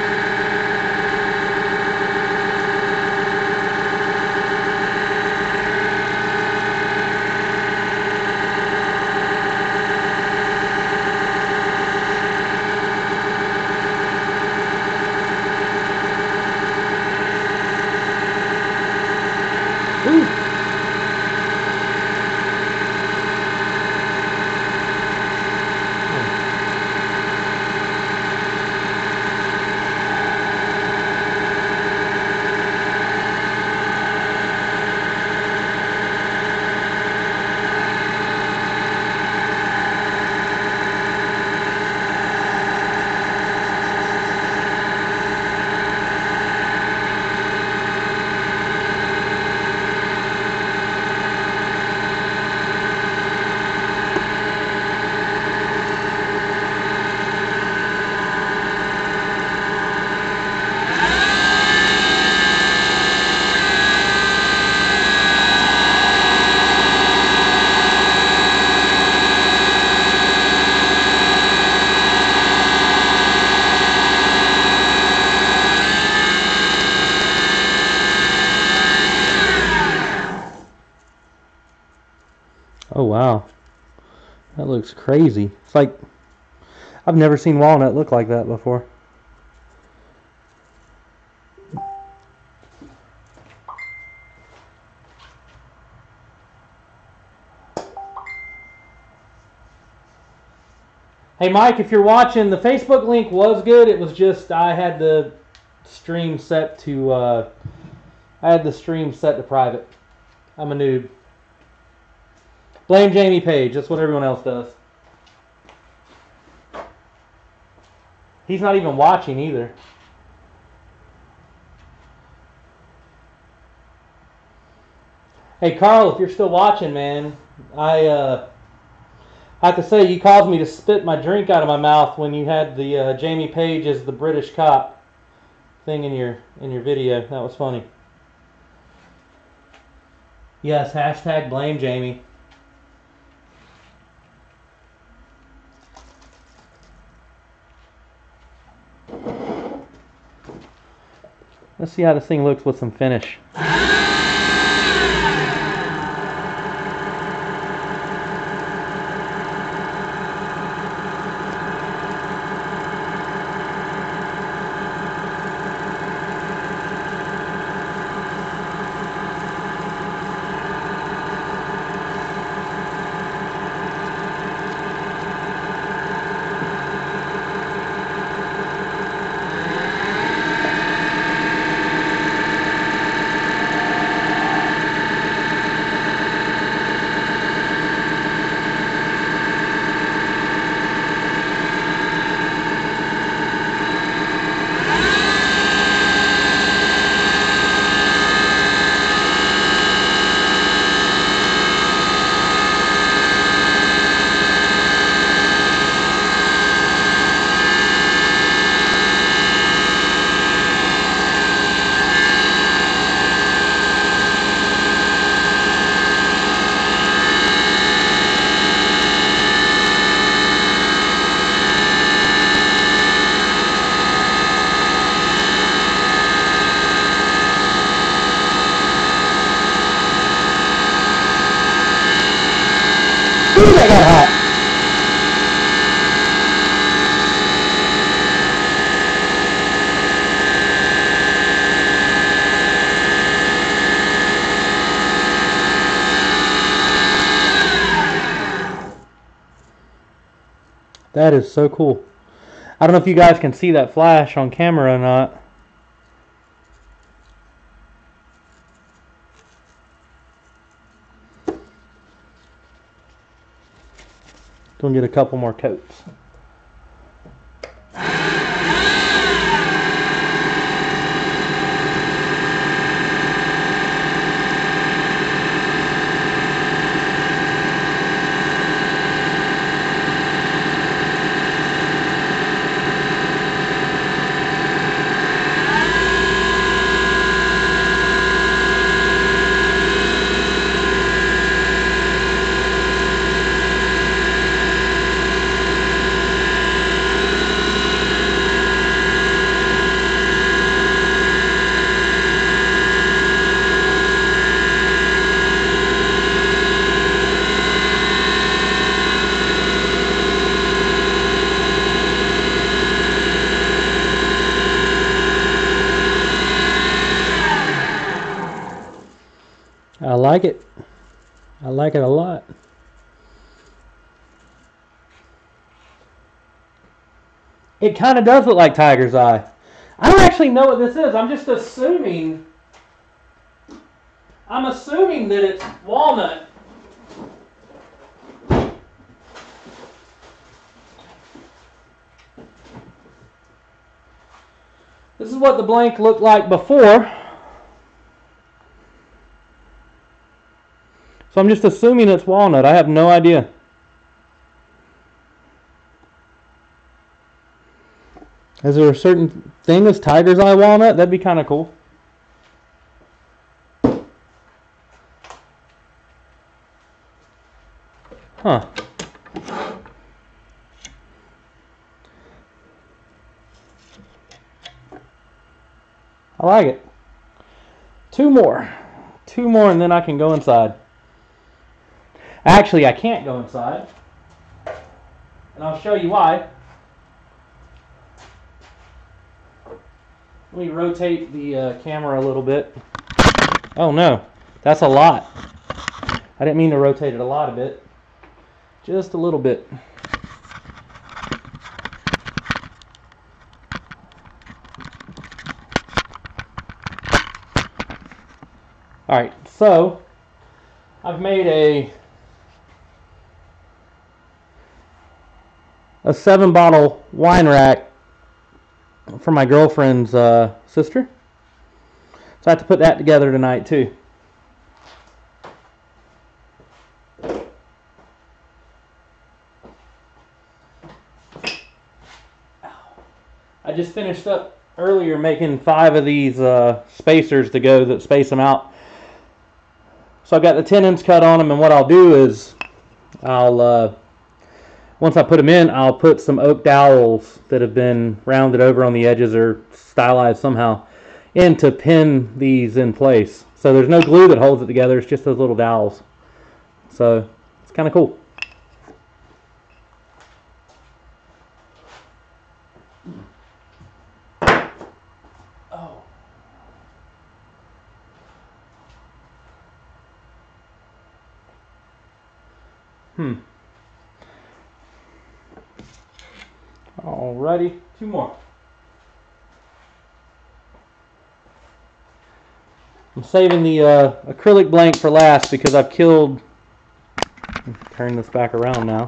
Oh wow, that looks crazy. It's like, I've never seen walnut look like that before. Hey Mike, if you're watching, the Facebook link was good. It was just I had the stream set to private. I'm a noob. Blame Jamie Page. That's what everyone else does. He's not even watching either. Hey Carl, if you're still watching, man, I have to say you caused me to spit my drink out of my mouth when you had the Jamie Page as the British cop thing in your video. That was funny. Yes, hashtag blame Jamie. Let's see how this thing looks with some finish. I got hot. That is so cool. I don't know if you guys can see that flash on camera or not. Gonna get a couple more coats. I like it. I like it a lot. It kind of does look like Tiger's Eye. I don't actually know what this is. I'm just assuming. I'm assuming that it's walnut. This is what the blank looked like before. So I'm just assuming it's walnut. I have no idea. Is there a certain thing that's Tiger's Eye walnut? That'd be kind of cool. Huh. I like it. Two more and then I can go inside. Actually, I can't go inside, and I'll show you why. Let me rotate the camera a little bit. Oh no, that's a lot. I didn't mean to rotate it a lot of it. Just a little bit. Alright, so I've made a 7-bottle wine rack for my girlfriend's sister. So I have to put that together tonight too. I just finished up earlier making 5 of these spacers to go that space them out. So I've got the tenons cut on them, and what I'll do is I'll once I put them in, I'll put some oak dowels that have been rounded over on the edges or stylized somehow in to pin these in place. So there's no glue that holds it together, it's just those little dowels. So it's kind of cool. Oh. Alrighty, 2 more. I'm saving the acrylic blank for last because I've killed. Turn this back around now.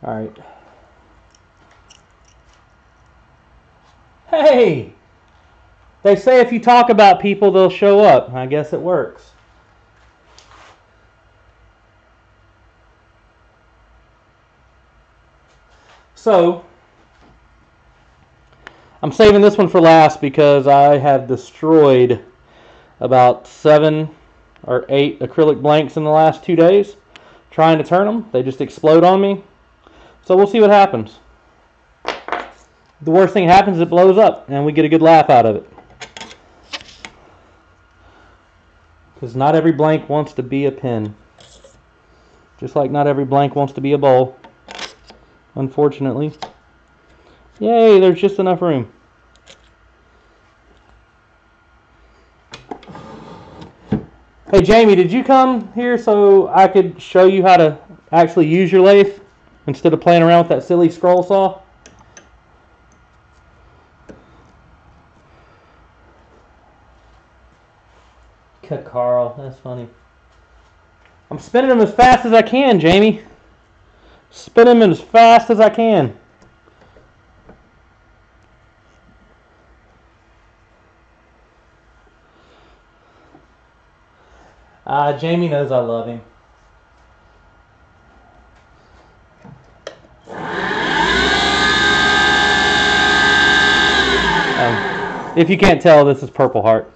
Alright. Hey! They say if you talk about people, they'll show up. I guess it works. So, I'm saving this one for last because I have destroyed about 7 or 8 acrylic blanks in the last 2 days trying to turn them. They just explode on me. So we'll see what happens. The worst thing happens, it blows up and we get a good laugh out of it. Because not every blank wants to be a pin. Just like not every blank wants to be a bowl. Unfortunately. Yay, there's just enough room. Hey Jamie, did you come here so I could show you how to actually use your lathe instead of playing around with that silly scroll saw? Carl, that's funny. I'm spinning them as fast as I can, Jamie. Spin them as fast as I can. Jamie knows I love him. If you can't tell, this is Purple Heart.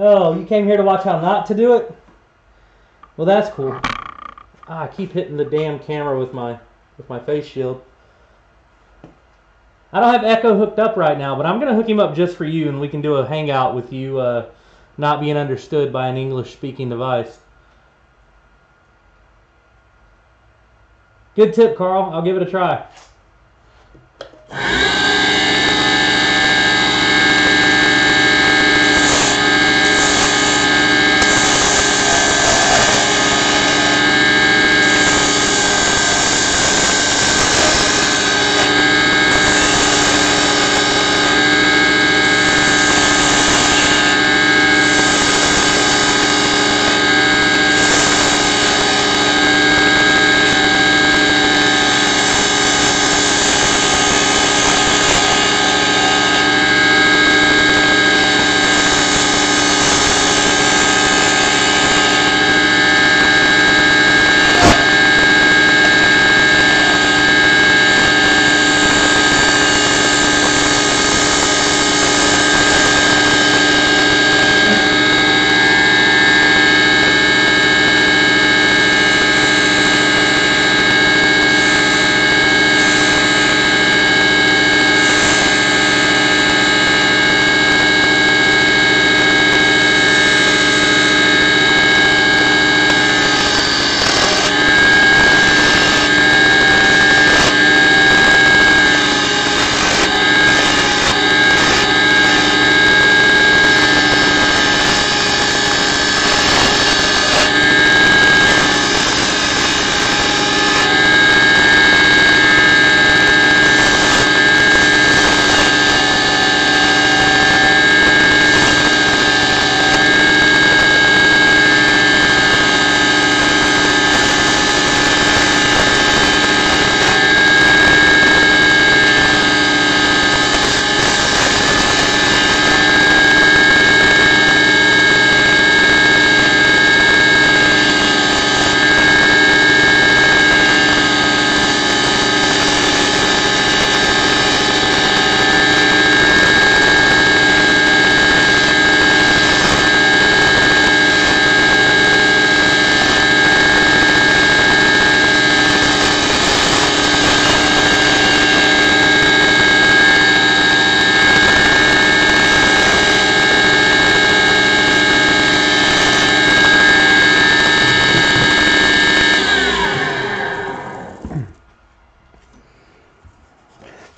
Oh, you came here to watch how not to do it? Well, that's cool. I keep hitting the damn camera with my face shield. I don't have Echo hooked up right now, but I'm going to hook him up just for you, and we can do a hangout with you not being understood by an English-speaking device. Good tip, Carl. I'll give it a try.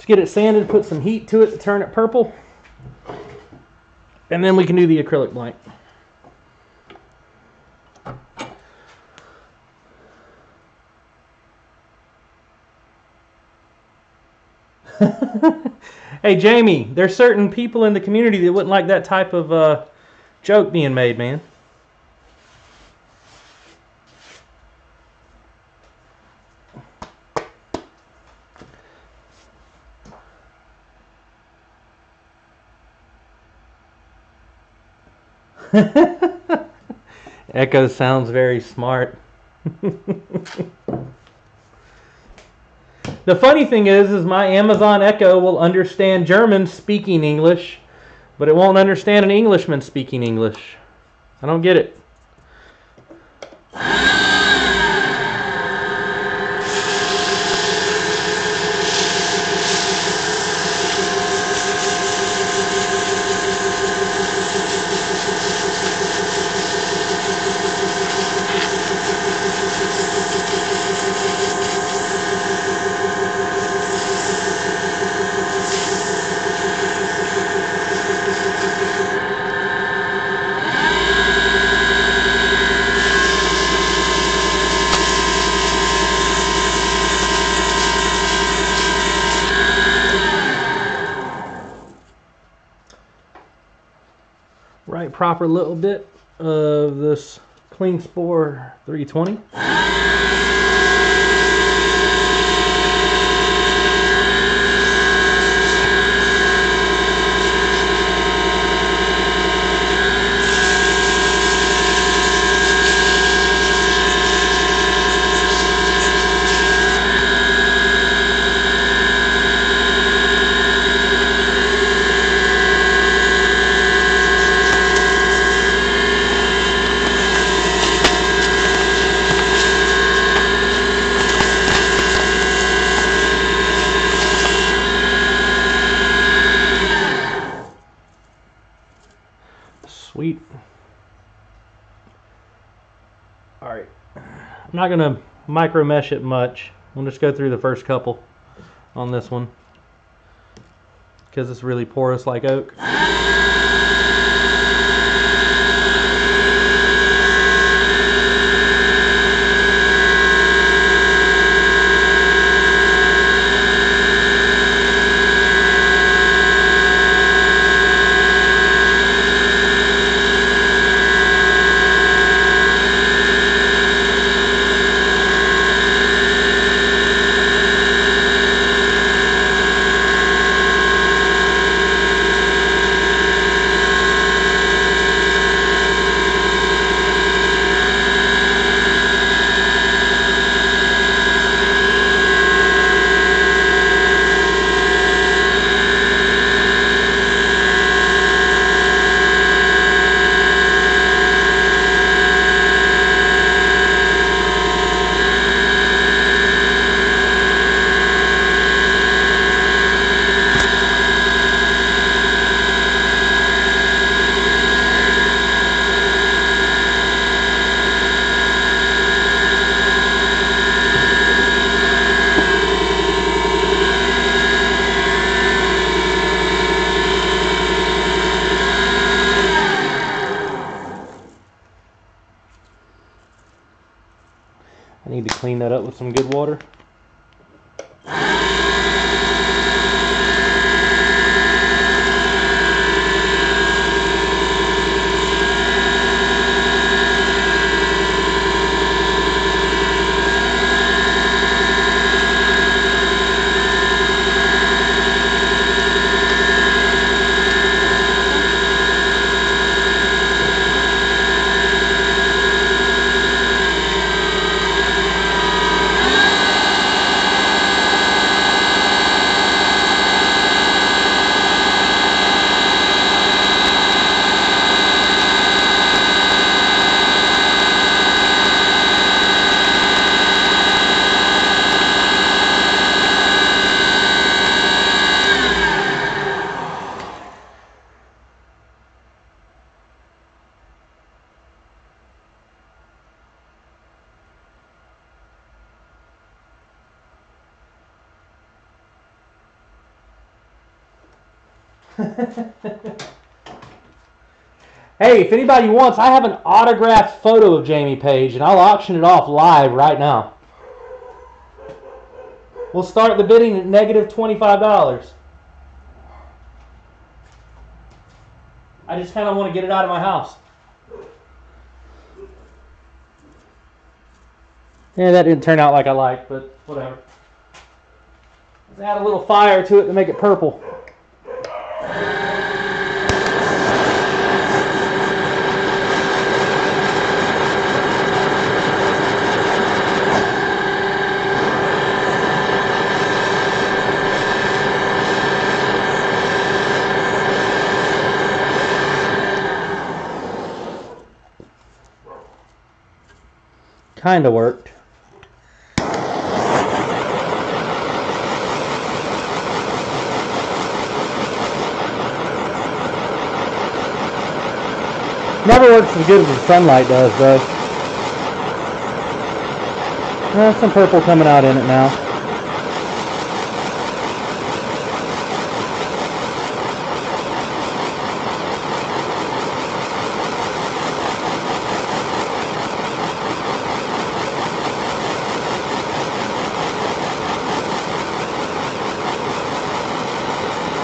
Get it sanded, put some heat to it to turn it purple, and then we can do the acrylic blank. Hey Jamie, there's certain people in the community that wouldn't like that type of joke being made, man. Echo sounds very smart. The funny thing is my Amazon Echo will understand German speaking English, but it won't understand an Englishman speaking English. I don't get it. Right, proper little bit of this Clean Spore 320. I'm not going to micro mesh it much. We'll just go through the first couple on this one because it's really porous like oak. I need to clean that up with some good water. Hey, if anybody wants, I have an autographed photo of Jamie Page, and I'll auction it off live right now. We'll start the bidding at negative $25. I just kind of want to get it out of my house. Yeah, that didn't turn out like I liked, but whatever. Let's add a little fire to it to make it purple. Kind of worked. Never works as good as the sunlight does, though. Some purple coming out in it now.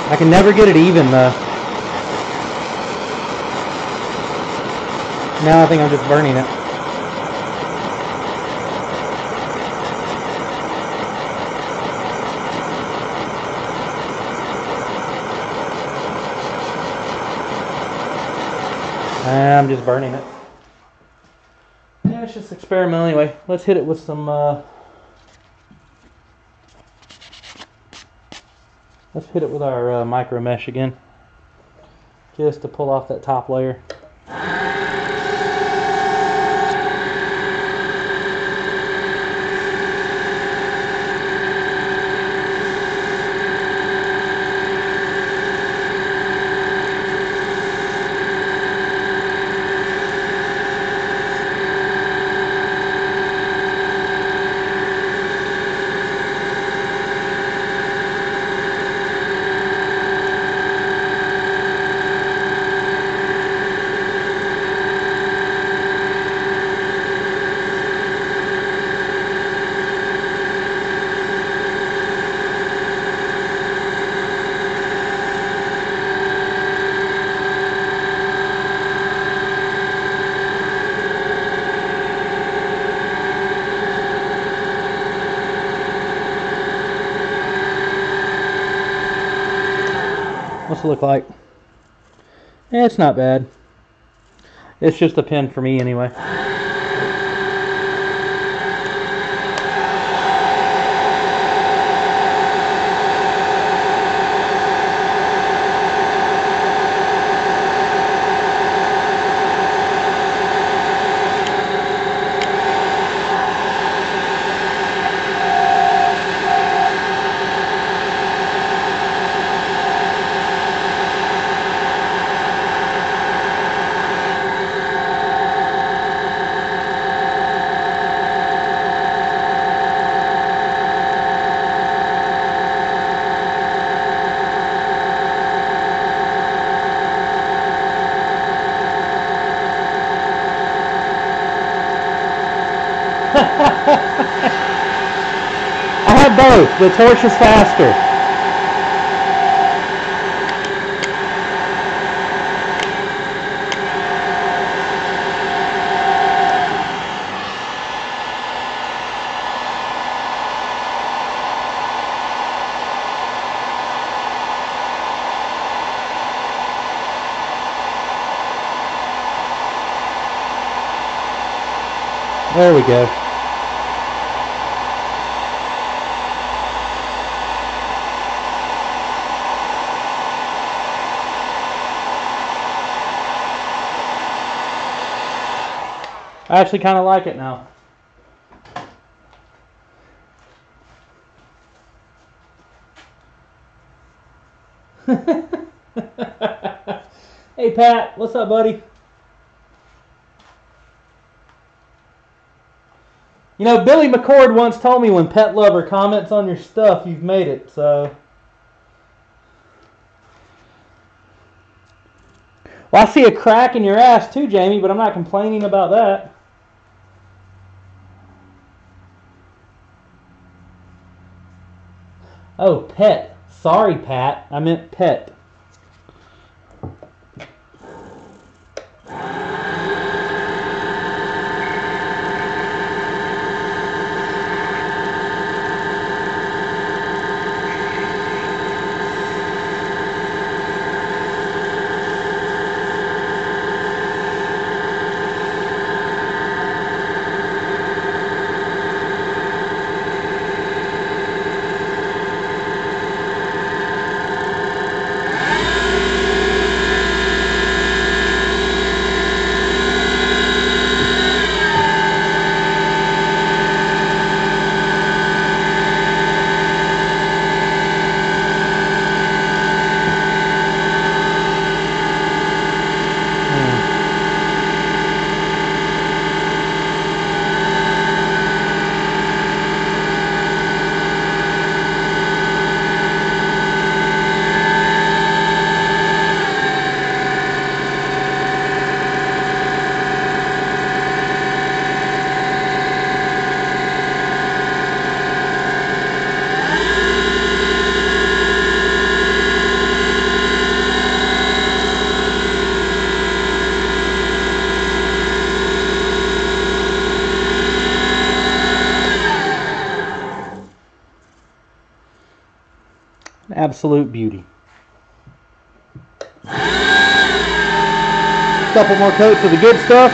I can never get it even, though. Now I think I'm just burning it. I'm just burning it. Yeah, it's just experimental anyway. Let's hit it with some... Let's hit it with our micro mesh again, just to pull off that top layer. What's it look like? It's not bad. It's just a pen for me anyway. I have both. The torch is faster. There we go. I actually kind of like it now. Hey Pat, what's up, buddy? You know, Billy McCord once told me when Pet Lover comments on your stuff, you've made it, so. Well, I see a crack in your ass too, Jamie, but I'm not complaining about that. Oh, pet. Sorry, Pat. I meant pet. Absolute beauty. Couple more coats of the good stuff.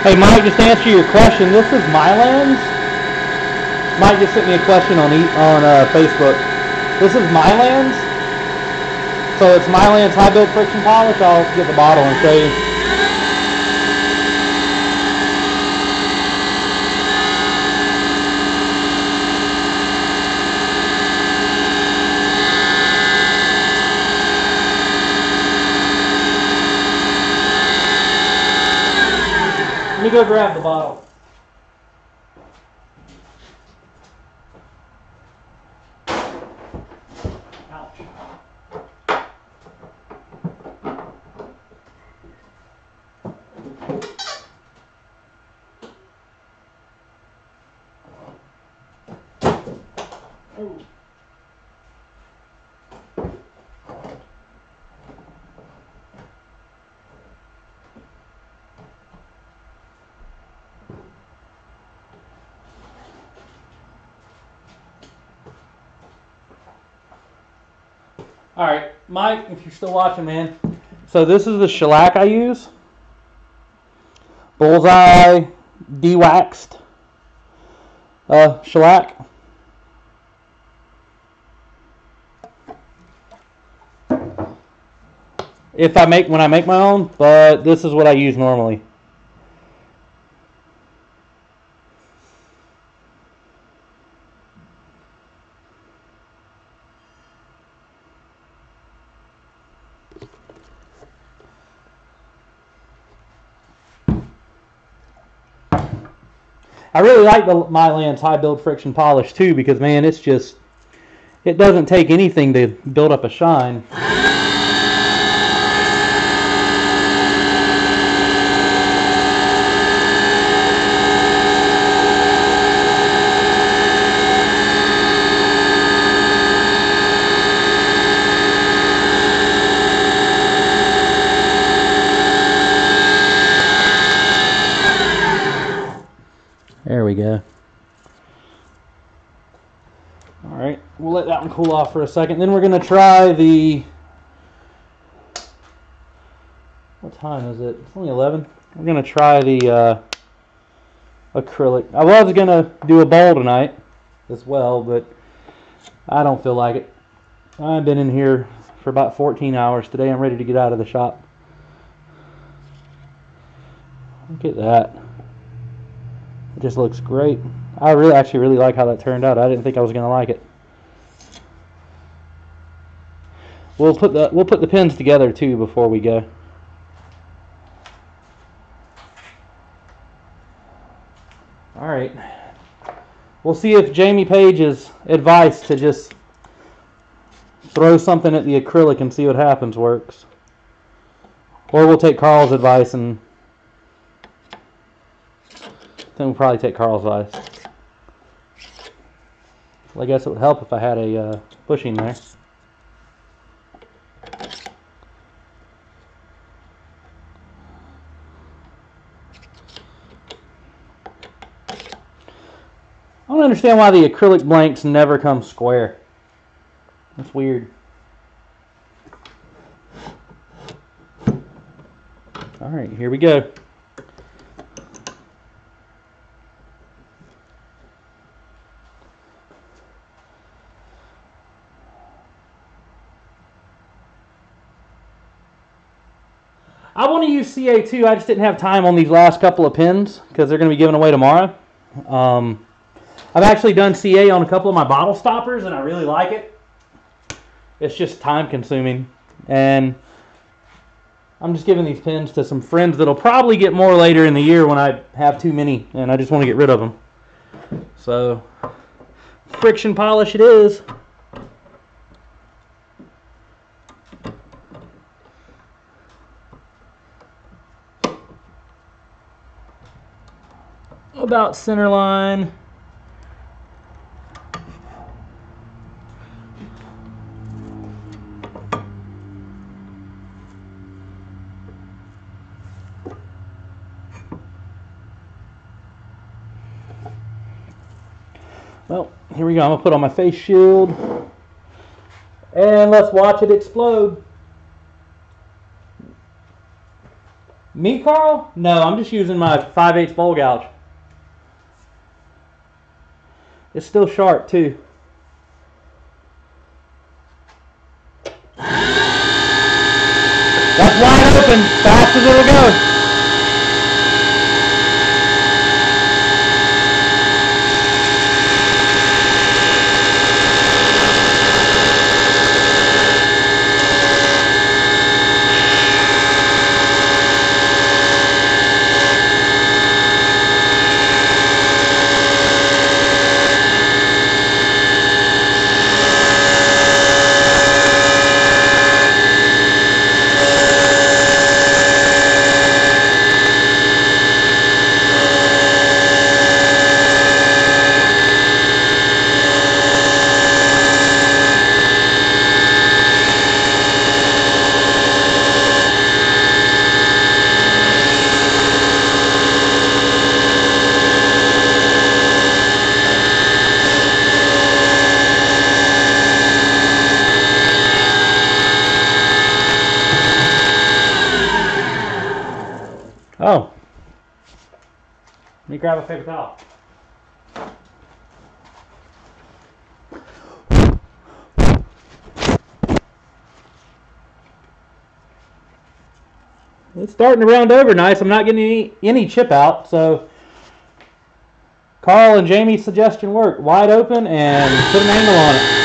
Hey Mike, just to answer your question, this is Mylands. Mike just sent me a question on Facebook. This is Mylands. So it's Mylands high build friction polish. I'll get the bottle and show you. me go grab the bottle. Ouch. Oh. All right, Mike, if you're still watching, man. So this is the shellac I use. Bullseye de-waxed shellac. When I make my own, but this is what I use normally. I really like the Mylands high build friction polish too, because man, it doesn't take anything to build up a shine. There we go. All right, we'll let that one cool off for a second. Then we're going to try the, what time is it? It's only 11. We're going to try the acrylic. I was going to do a bowl tonight as well, but I don't feel like it. I've been in here for about 14 hours today. I'm ready to get out of the shop. Look at that. It just looks great. I actually really like how that turned out. I didn't think I was going to like it. We'll put the pins together too before we go. All right. We'll see if Jamie Page's advice to just throw something at the acrylic and see what happens works. Or we'll take Carl's advice and then we'll probably take Carl's advice. Well, I guess it would help if I had a bushing there. I don't understand why the acrylic blanks never come square. That's weird. Alright, here we go. I want to use CA2. I just didn't have time on these last couple of pins because they're going to be given away tomorrow. I've actually done CA on a couple of my bottle stoppers and I really like it. It's just time consuming. And I'm just giving these pins to some friends that'll probably get more later in the year when I have too many and I just want to get rid of them. So, friction polish it is. About center line. Well, here we go. I'm going to put on my face shield. And let's watch it explode. Me, Carl? No, I'm just using my 5/8 bowl gouge. It's still sharp, too. That's wide open. Fast as it'll go. grab a paper towel. It's starting to round over nice. I'm not getting any chip out, so Carl and Jamie's suggestion worked. Wide open and put an angle on it.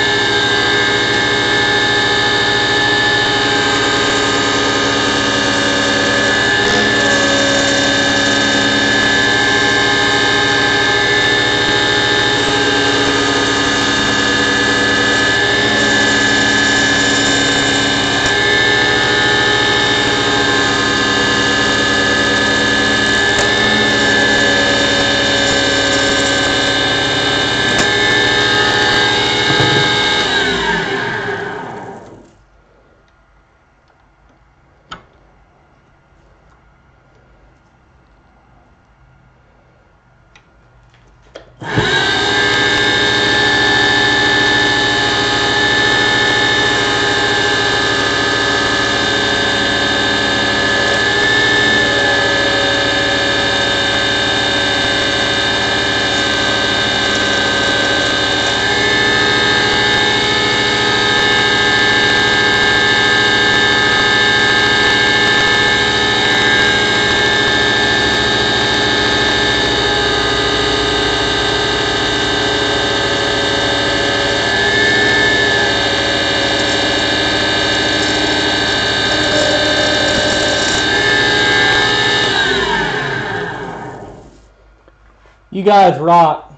You guys rock.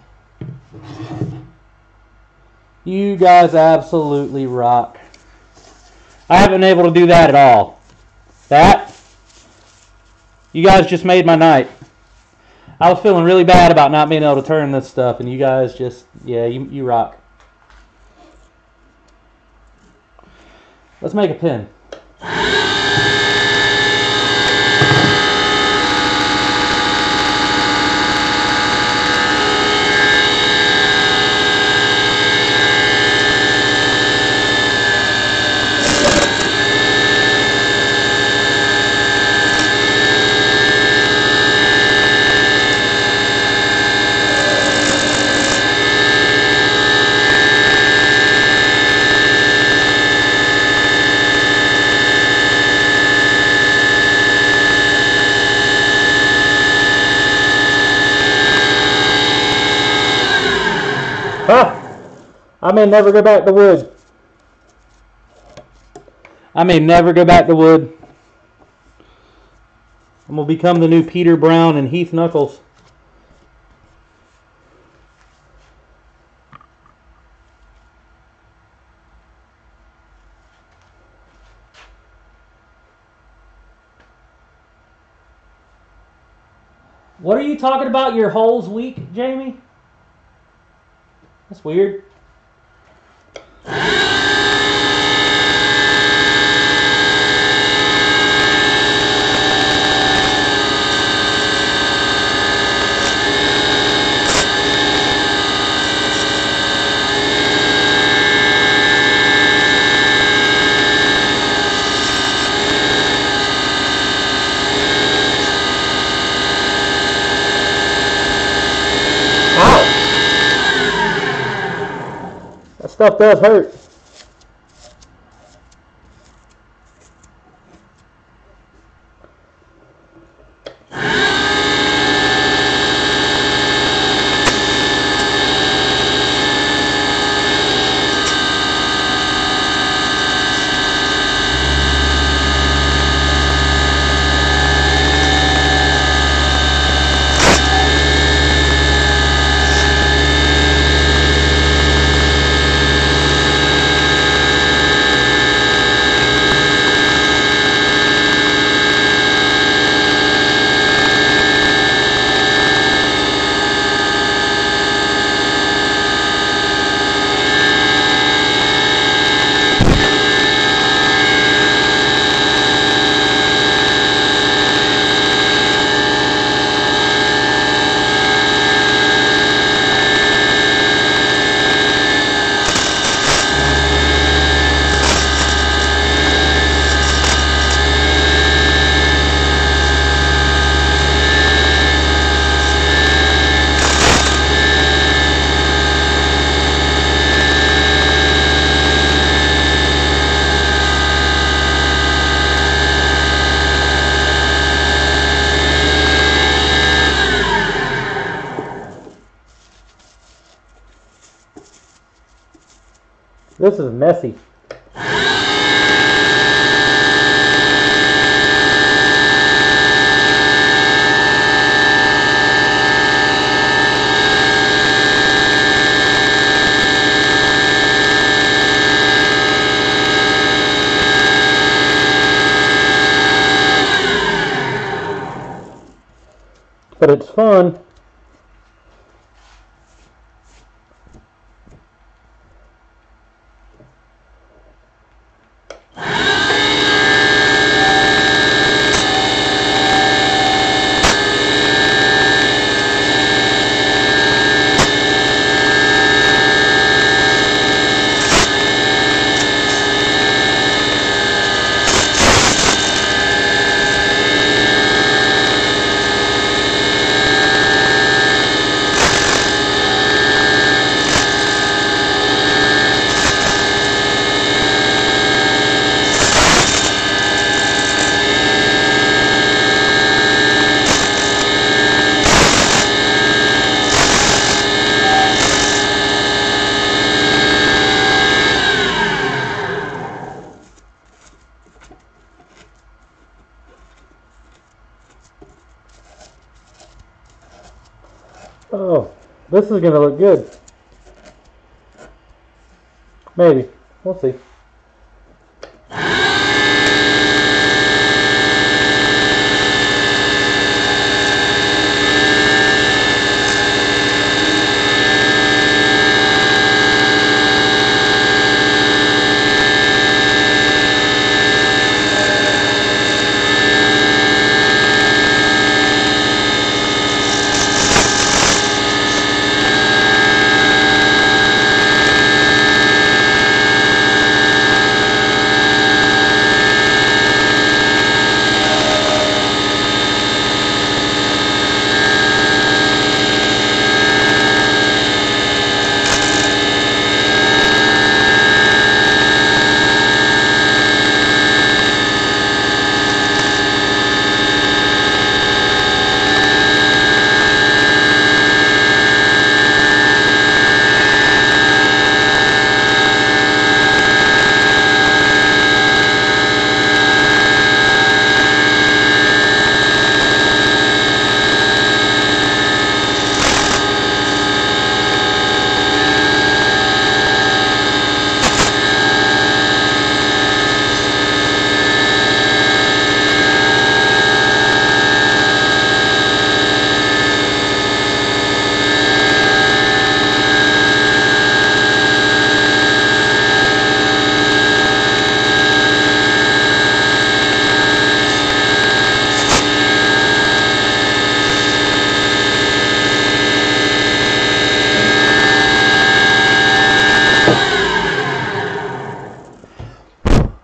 You guys absolutely rock. I haven't been able to do that at all. That, you guys just made my night. I was feeling really bad about not being able to turn this stuff, and you guys just, yeah, you rock. Let's make a pin. I may never go back to wood. I may never go back to wood. I'm going to become the new Peter Brown and Heath Knuckles. What are you talking about? Your hole's weak, Jamie? That's weird. Stuff does hurt. This is messy. But it's fun. Oh, this is going to look good. Maybe. We'll see.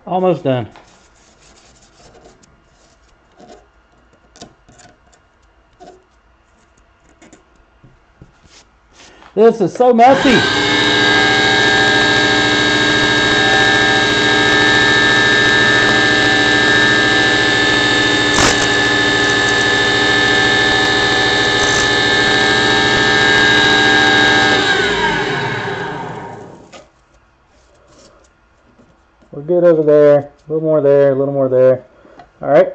Almost done. This is so messy. We're good over there. A little more there, a little more there. All right.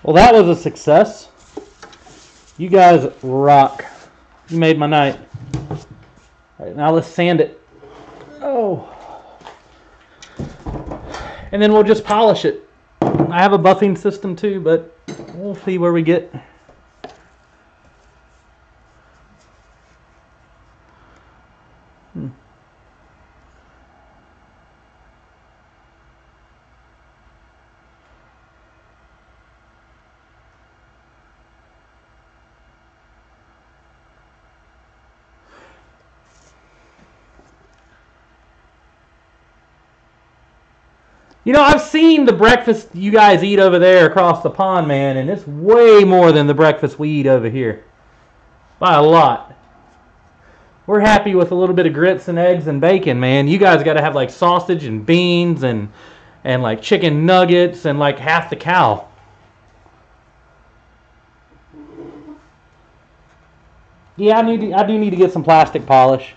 Well, that was a success. You guys rock. You made my night. All right, now let's sand it. Oh. And then we'll just polish it. I have a buffing system too, but we'll see where we get. You know, I've seen the breakfast you guys eat over there across the pond, man, and it's way more than the breakfast we eat over here. By a lot. We're happy with a little bit of grits and eggs and bacon, man. You guys got to have like sausage and beans and like chicken nuggets and like half the cow. Yeah, I do need to get some plastic polish.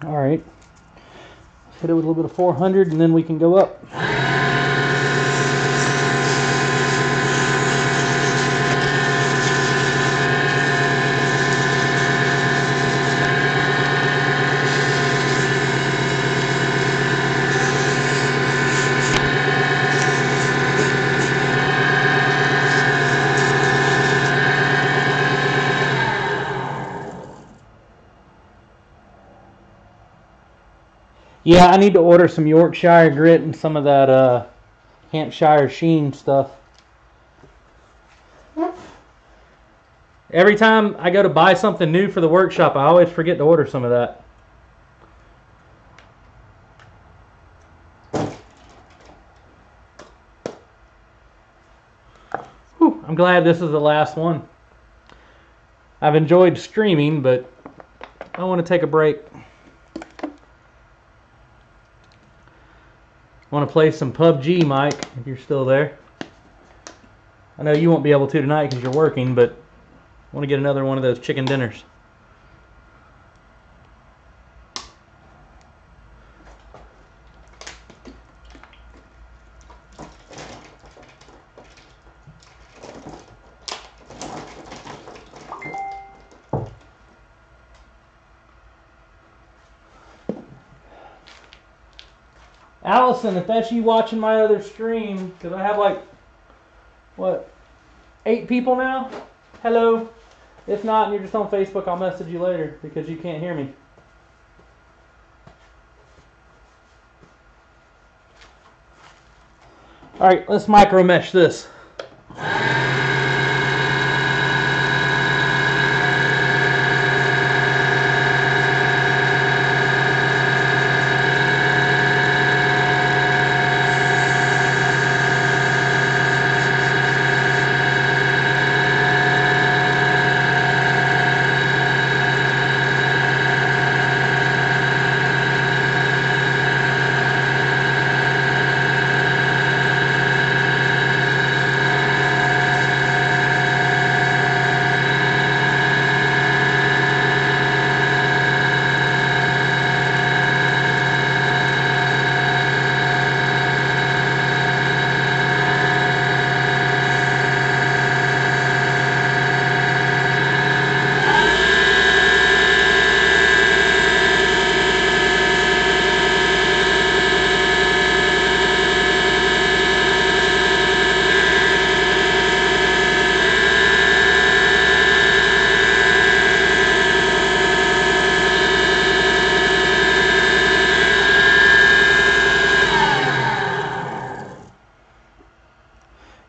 Alright, let's hit it with a little bit of 400 and then we can go up. Yeah, I need to order some Yorkshire grit and some of that Hampshire sheen stuff. Every time I go to buy something new for the workshop, I always forget to order some of that. Whew, I'm glad this is the last one. I've enjoyed streaming, but I want to take a break. I want to play some PUBG, Mike, if you're still there. I know you won't be able to tonight because you're working, but I want to get another one of those chicken dinners. Allison, if that's you watching my other stream, because I have like, what, 8 people now? Hello? If not, and you're just on Facebook, I'll message you later because you can't hear me. Alright, let's micro mesh this.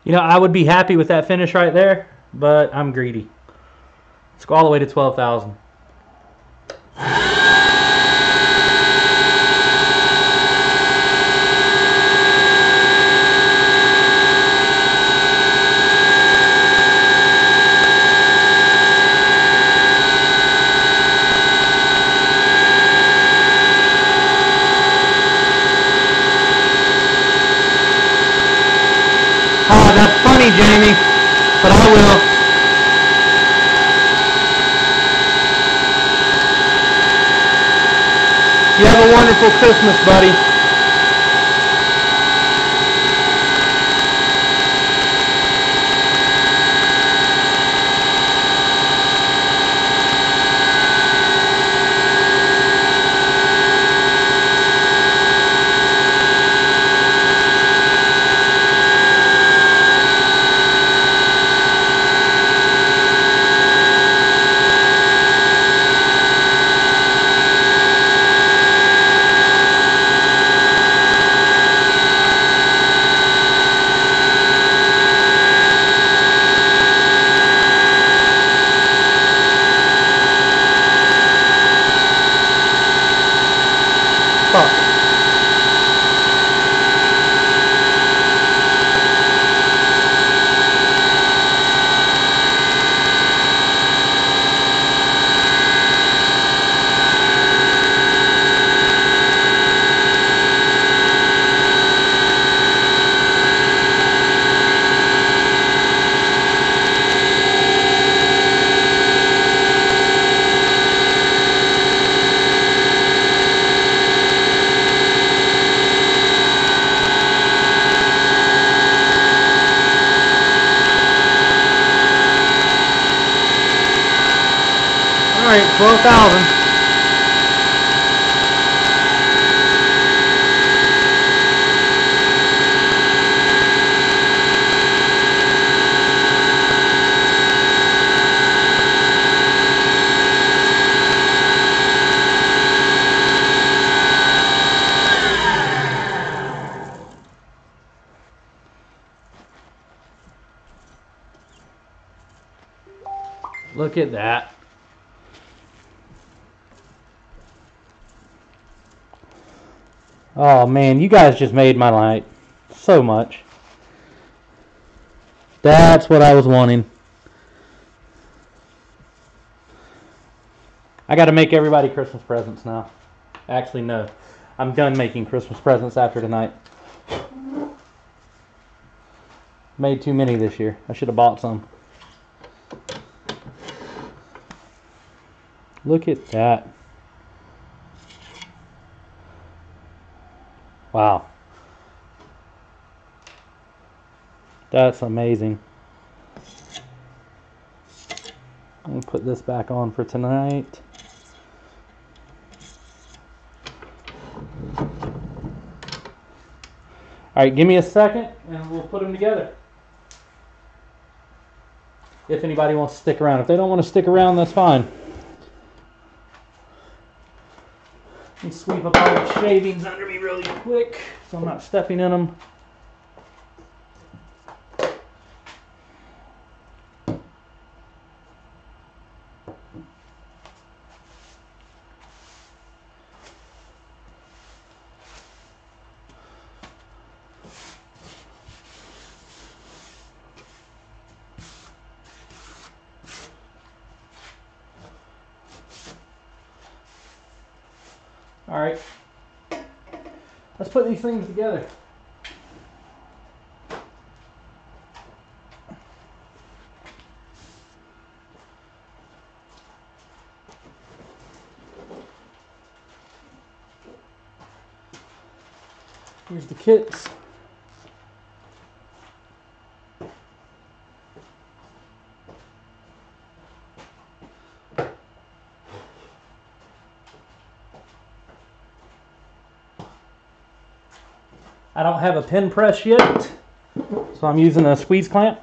You know, I would be happy with that finish right there, but I'm greedy. Let's go all the way to 12,000. Oh, that's funny, Jamie, but I will. You have a wonderful Christmas, buddy. All right, 12,000. Look at that. Oh man, you guys just made my night so much. That's what I was wanting. I got to make everybody Christmas presents now. Actually, no. I'm done making Christmas presents after tonight. Made too many this year. I should have bought some. Look at that. Wow. That's amazing. Let me put this back on for tonight. Alright, give me a second and we'll put them together. If anybody wants to stick around. If they don't want to stick around, that's fine. Let me sweep up all the shavings under me really quick so I'm not stepping in them. All right, let's put these things together. Here's the kits. I don't have a pin press yet, so I'm using a squeeze clamp.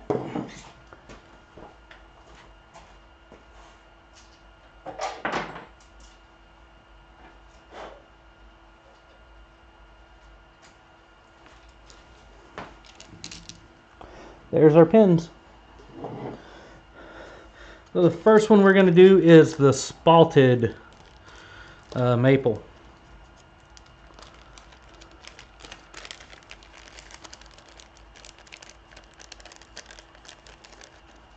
There's our pins. So the first one we're going to do is the Spalted Maple.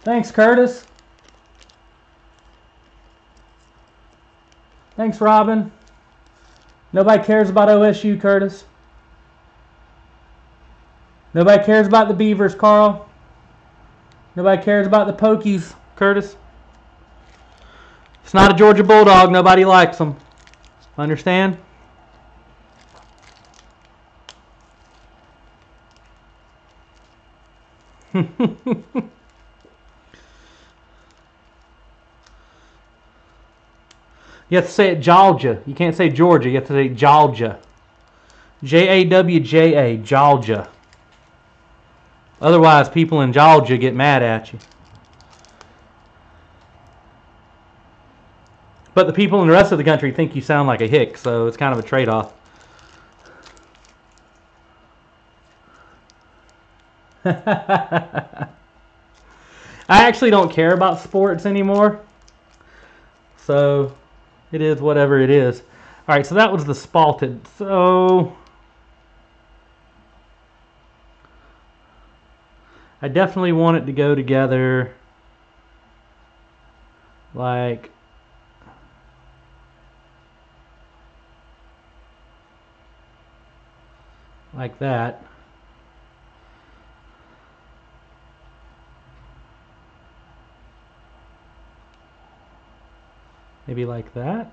Thanks, Curtis. Thanks, Robin. Nobody cares about OSU, Curtis. Nobody cares about the Beavers, Carl. Nobody cares about the Pokies, Curtis. It's not a Georgia Bulldog. Nobody likes them. Understand? You have to say it Georgia. You can't say Georgia. You have to say Georgia. Jawja, Georgia. Otherwise, people in Georgia get mad at you. But the people in the rest of the country think you sound like a hick, so it's kind of a trade-off. I actually don't care about sports anymore. So it is whatever it is. Alright, so that was the Spalted. So I definitely want it to go together like that. Maybe like that.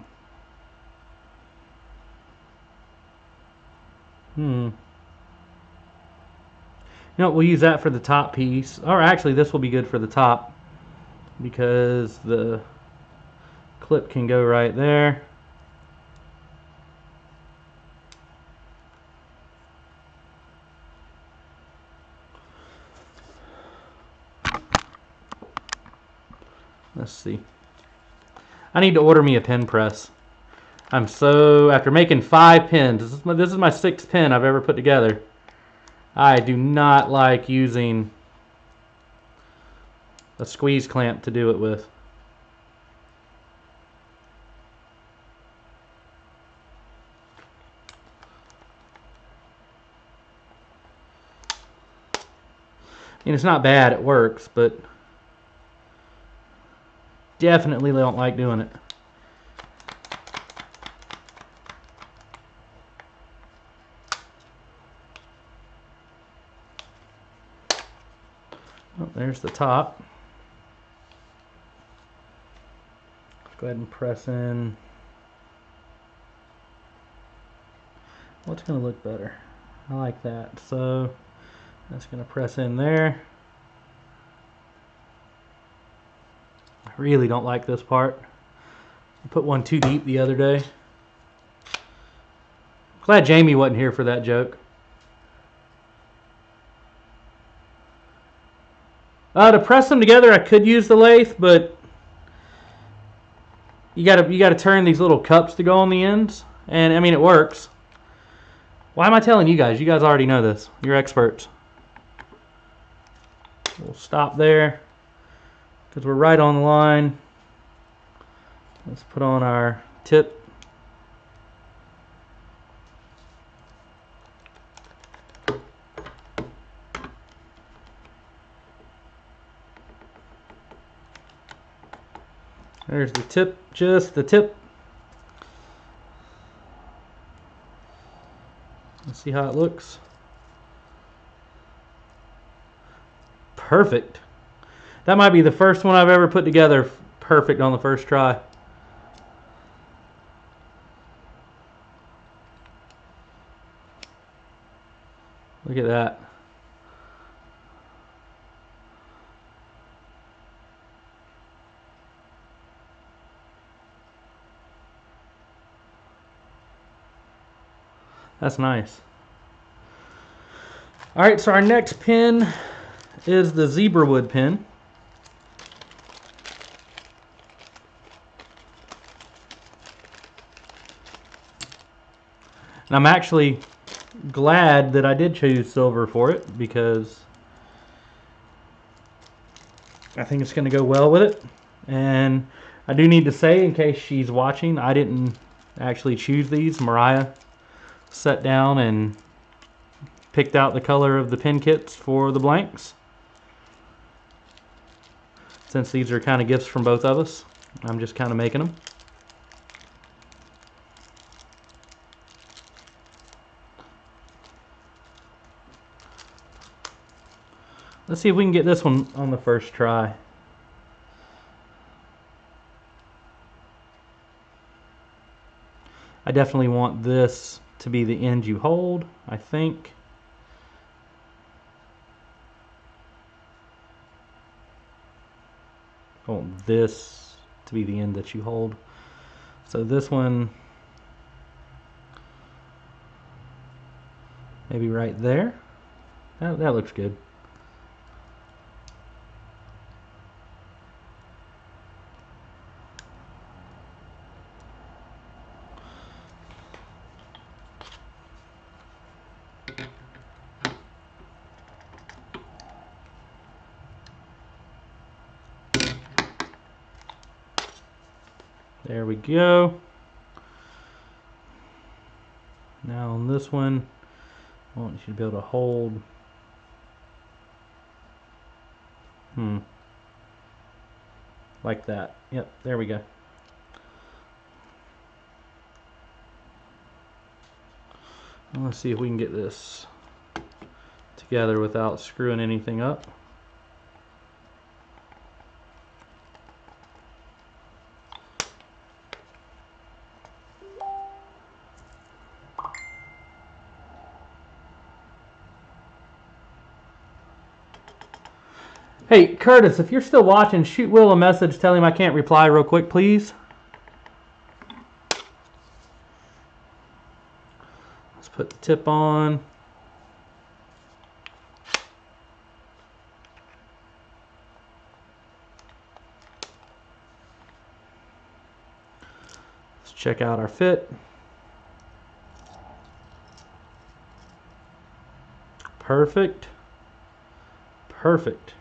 You know, we'll use that for the top piece. Or actually, this will be good for the top because the clip can go right there. Let's see. I need to order me a pen press. I'm so, after making 5 pins, this is my 6th pin I've ever put together. I do not like using a squeeze clamp to do it with. And it's not bad, it works, but definitely don't like doing it. Oh, there's the top. Let's go ahead and press in. What's going to look better? I like that. So that's going to press in there. I really don't like this part. I put one too deep the other day. Glad Jamie wasn't here for that joke. To press them together, I could use the lathe, but you gotta turn these little cups to go on the ends, and I mean it works. Why am I telling you guys? You guys already know this. You're experts. We'll stop there because we're right on the line. Let's put on our tip. There's the tip, just the tip. Let's see how it looks. Perfect. That might be the first one I've ever put together perfect on the first try. Look at that. That's nice. Alright, so our next pin is the Zebrawood pin. And I'm actually glad that I did choose silver for it because I think it's going to go well with it. And I do need to say, in case she's watching, I didn't actually choose these. Mariah sat down and picked out the color of the pin kits for the blanks. Since these are kind of gifts from both of us, I'm just kind of making them. Let's see if we can get this one on the first try. I definitely want this to be the end you hold, I think. I want this to be the end that you hold. So this one, maybe right there. That looks good. There we go. Now on this one, I want you to be able to hold. Like that. Yep, there we go. Let's see if we can get this together without screwing anything up. Hey, Curtis, if you're still watching, shoot Will a message. Tell him I can't reply real quick, please. Let's put the tip on. Let's check out our fit. Perfect. Perfect.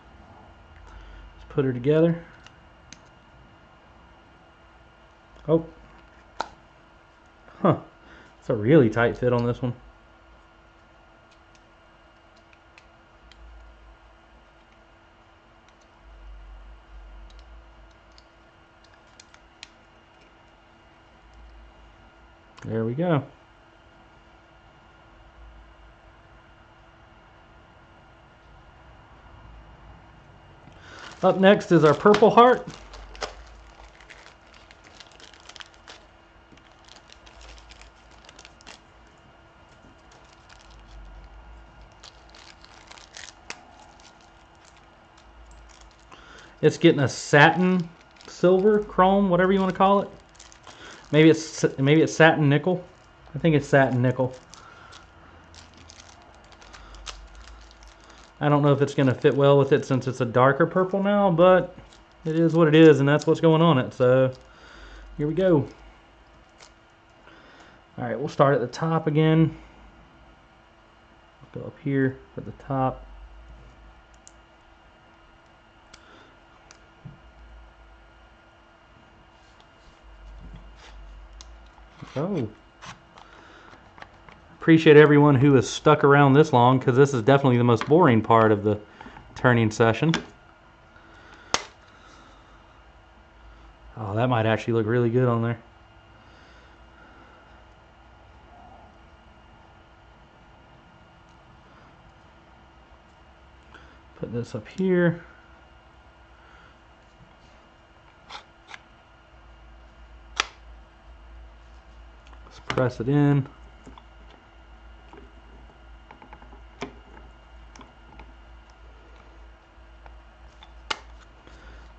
Put her together. Oh. Huh. It's a really tight fit on this one. There we go. Up next is our purple heart. It's getting a satin, silver, chrome, whatever you want to call it. Maybe it's satin nickel. I think it's satin nickel. I don't know if it's going to fit well with it since it's a darker purple now, but it is what it is, and that's what's going on it. So here we go. All right, we'll start at the top again. Go up here at the top. Oh. Appreciate everyone who has stuck around this long, because this is definitely the most boring part of the turning session. Oh, that might actually look really good on there. Put this up here. Let's press it in.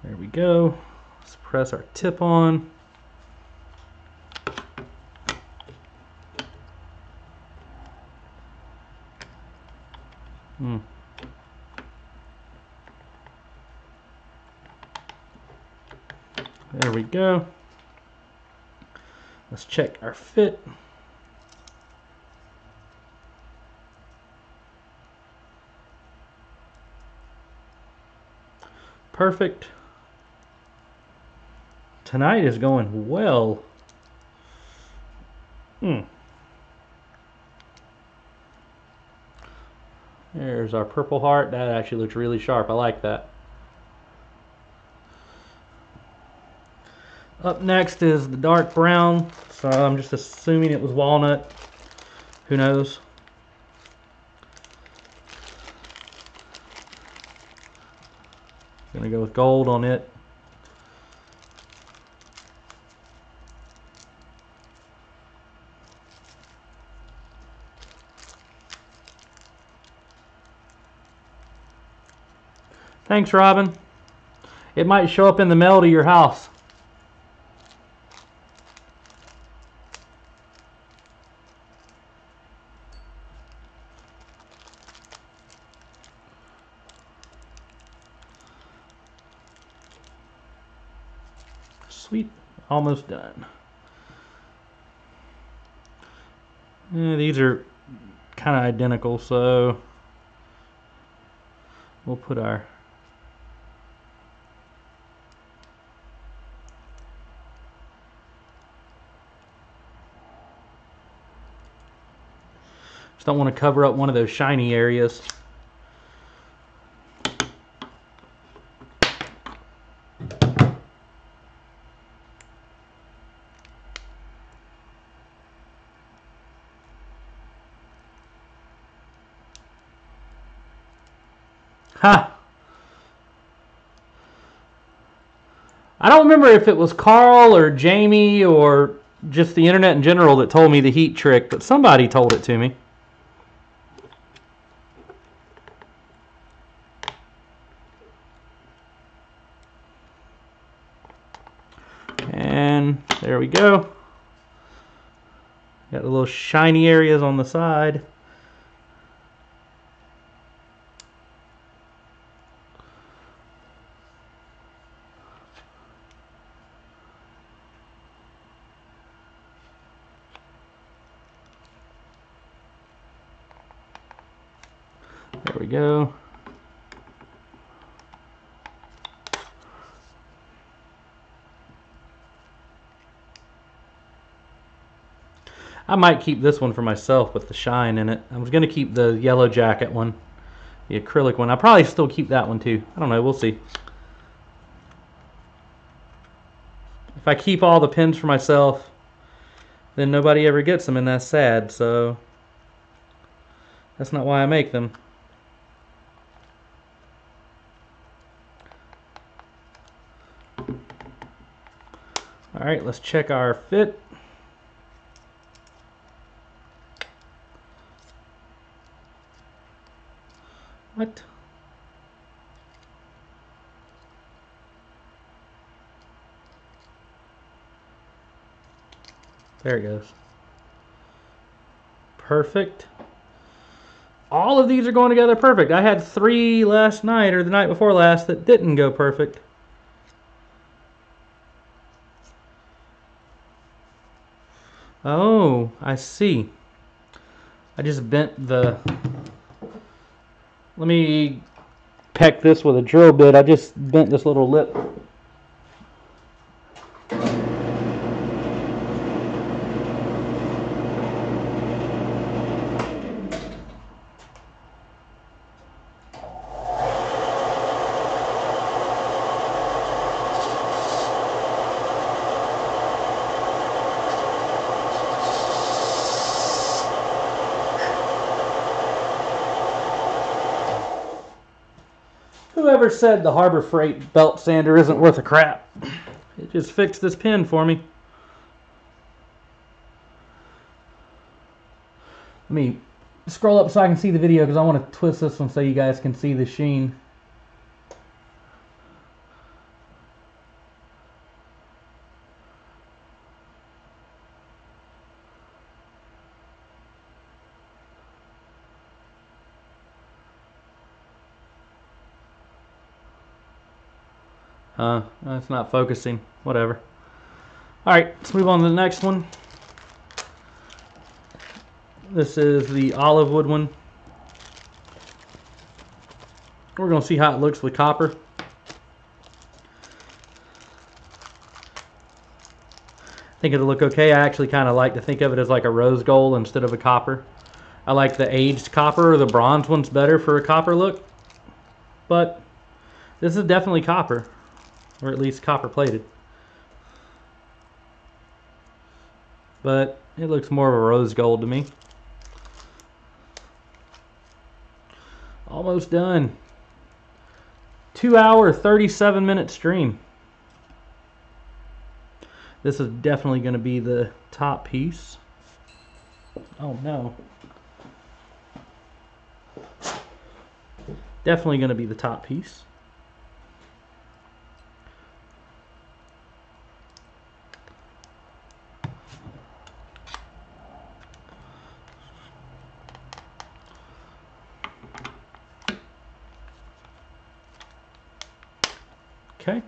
There we go. Let's press our tip on. There we go. Let's check our fit. Perfect. Tonight is going well. There's our purple heart. That actually looks really sharp. I like that. Up next is the dark brown. So I'm just assuming it was walnut. Who knows? Gonna go with gold on it. Thanks, Robin. It might show up in the mail to your house. Sweet, almost done. Yeah, these are kind of identical, so we'll put our just don't want to cover up one of those shiny areas. Ha! I don't remember if it was Carl or Jamie or just the internet in general that told me the heat trick, but somebody told it to me. And there we go. Got the little shiny areas on the side. There we go. I might keep this one for myself with the shine in it. I was going to keep the yellow jacket one, the acrylic one. I'll probably still keep that one too. I don't know, we'll see. If I keep all the pins for myself, then nobody ever gets them, and that's sad, so that's not why I make them. Alright, let's check our fit. What? There it goes. Perfect. All of these are going together perfect. I had 3 last night or the night before last that didn't go perfect. Oh, I see. I just bent the... Let me peck this with a drill bit. I just bent this little lip. Whoever said the Harbor Freight belt sander isn't worth a crap? It just fixed this pin for me. Let me scroll up so I can see the video because I want to twist this one so you guys can see the sheen. It's not focusing. Whatever. Alright, let's move on to the next one. This is the olive wood one. We're going to see how it looks with copper. I think it'll look okay. I actually kind of like to think of it as like a rose gold instead of a copper. I like the aged copper or the bronze ones better for a copper look. But this is definitely copper. Or at least copper plated. But it looks more of a rose gold to me. Almost done. 2-hour, 37-minute stream. This is definitely going to be the top piece. Oh no. Definitely going to be the top piece. Okay.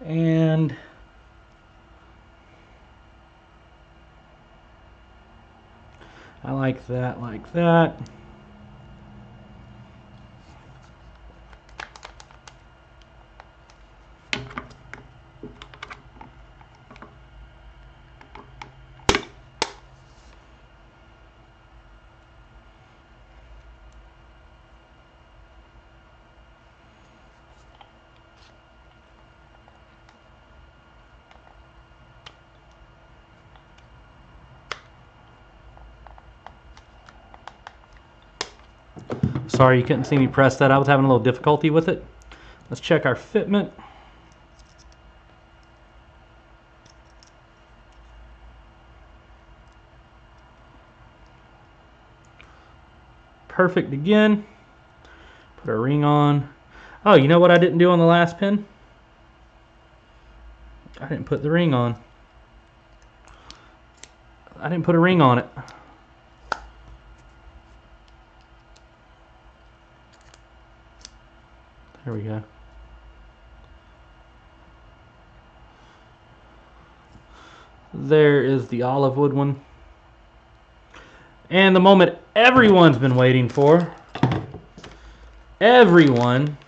And I like that, like that. Sorry you couldn't see me press that. I was having a little difficulty with it. Let's check our fitment. Perfect again. Put a ring on. Oh, you know what I didn't do on the last pin? I didn't put the ring on. I didn't put a ring on it. There we go. There is the olive wood one. And the moment everyone's been waiting for. Everyone.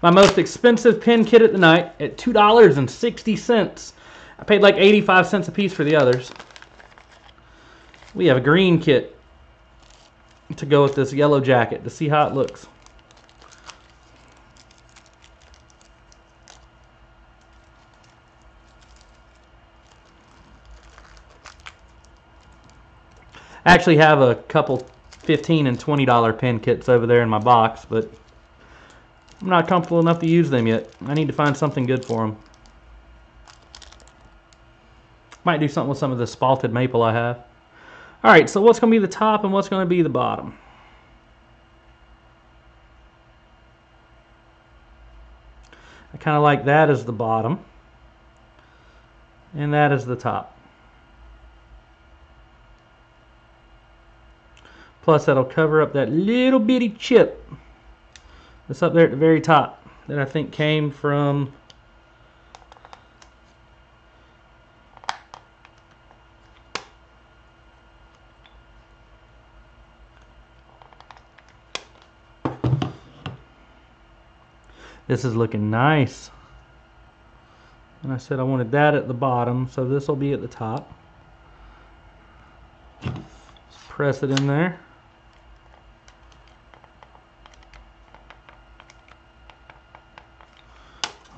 My most expensive pin kit at the night at $2.60. I paid like 85 cents a piece for the others. We have a green kit to go with this yellow jacket to see how it looks. I actually have a couple $15 and $20 pin kits over there in my box, but I'm not comfortable enough to use them yet. I need to find something good for them. Might do something with some of the Spalted Maple I have. Alright, so what's going to be the top and what's going to be the bottom? I kind of like that as the bottom. And that as the top. Plus that'll cover up that little bitty chip that's up there at the very top that I think came from this is looking nice. And I said I wanted that at the bottom, so this will be at the top. Just press it in there.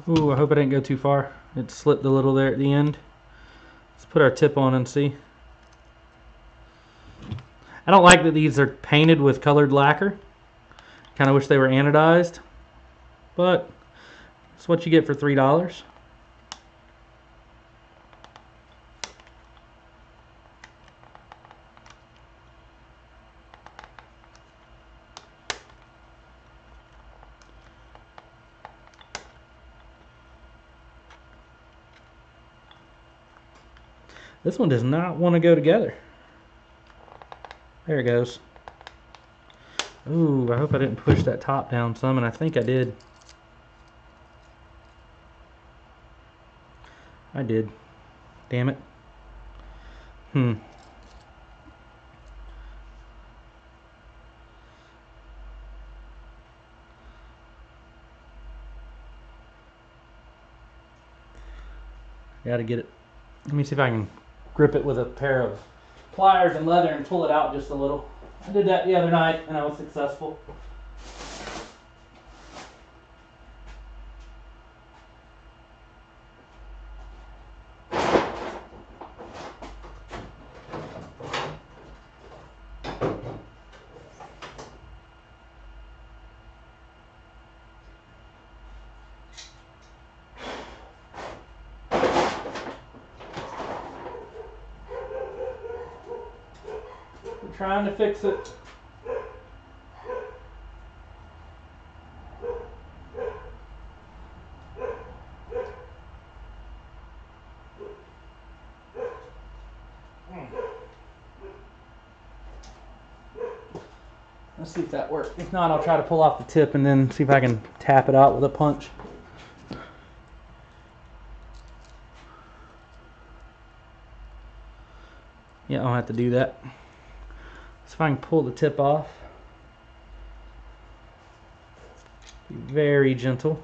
Ooh, I hope I didn't go too far. It slipped a little there at the end. Let's put our tip on and see. I don't like that these are painted with colored lacquer. Kind of wish they were anodized. But it's what you get for $3. This one does not want to go together. There it goes. Ooh, I hope I didn't push that top down some, and I think I did. I did. Damn it. Gotta get it. Let me see if I can grip it with a pair of pliers and leather and pull it out just a little. I did that the other night and I was successful. trying to fix it. Let's see if that works. If not, I'll try to pull off the tip and then see if I can tap it out with a punch. Yeah, I'll have to do that. So if I can pull the tip off. Be very gentle.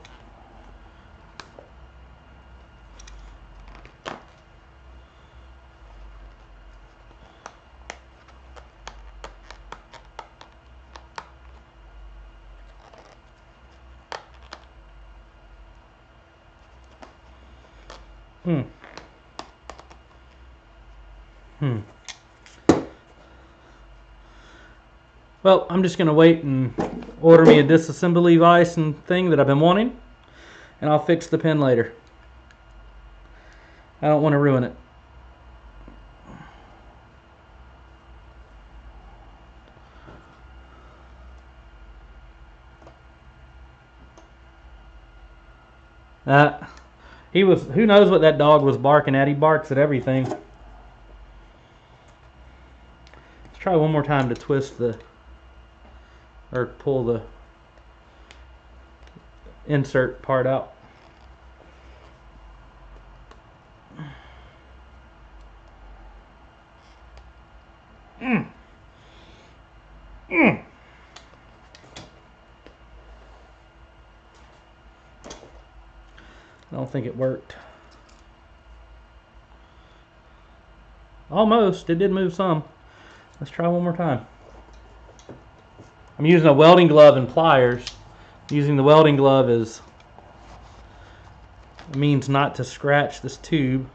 Well, I'm just going to wait and order me a disassembly vise and thing that I've been wanting, and I'll fix the pin later. I don't want to ruin it. Who knows what that dog was barking at? He barks at everything. Let's try one more time to twist or pull the insert part out. I don't think it worked. Almost. It did move some. Let's try one more time. I'm using a welding glove and pliers. Using the welding glove means not to scratch this tube.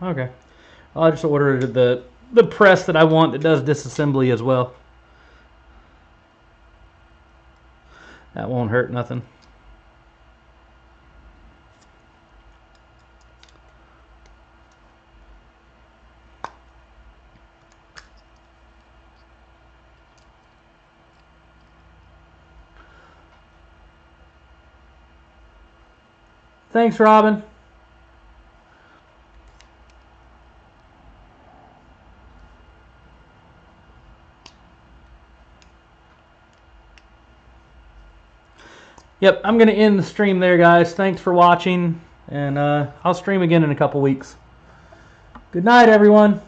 Okay. I just ordered the press that I want that does disassembly as well. That won't hurt nothing. Thanks, Robin. Yep, I'm going to end the stream there, guys. Thanks for watching, and I'll stream again in a couple weeks. Good night, everyone.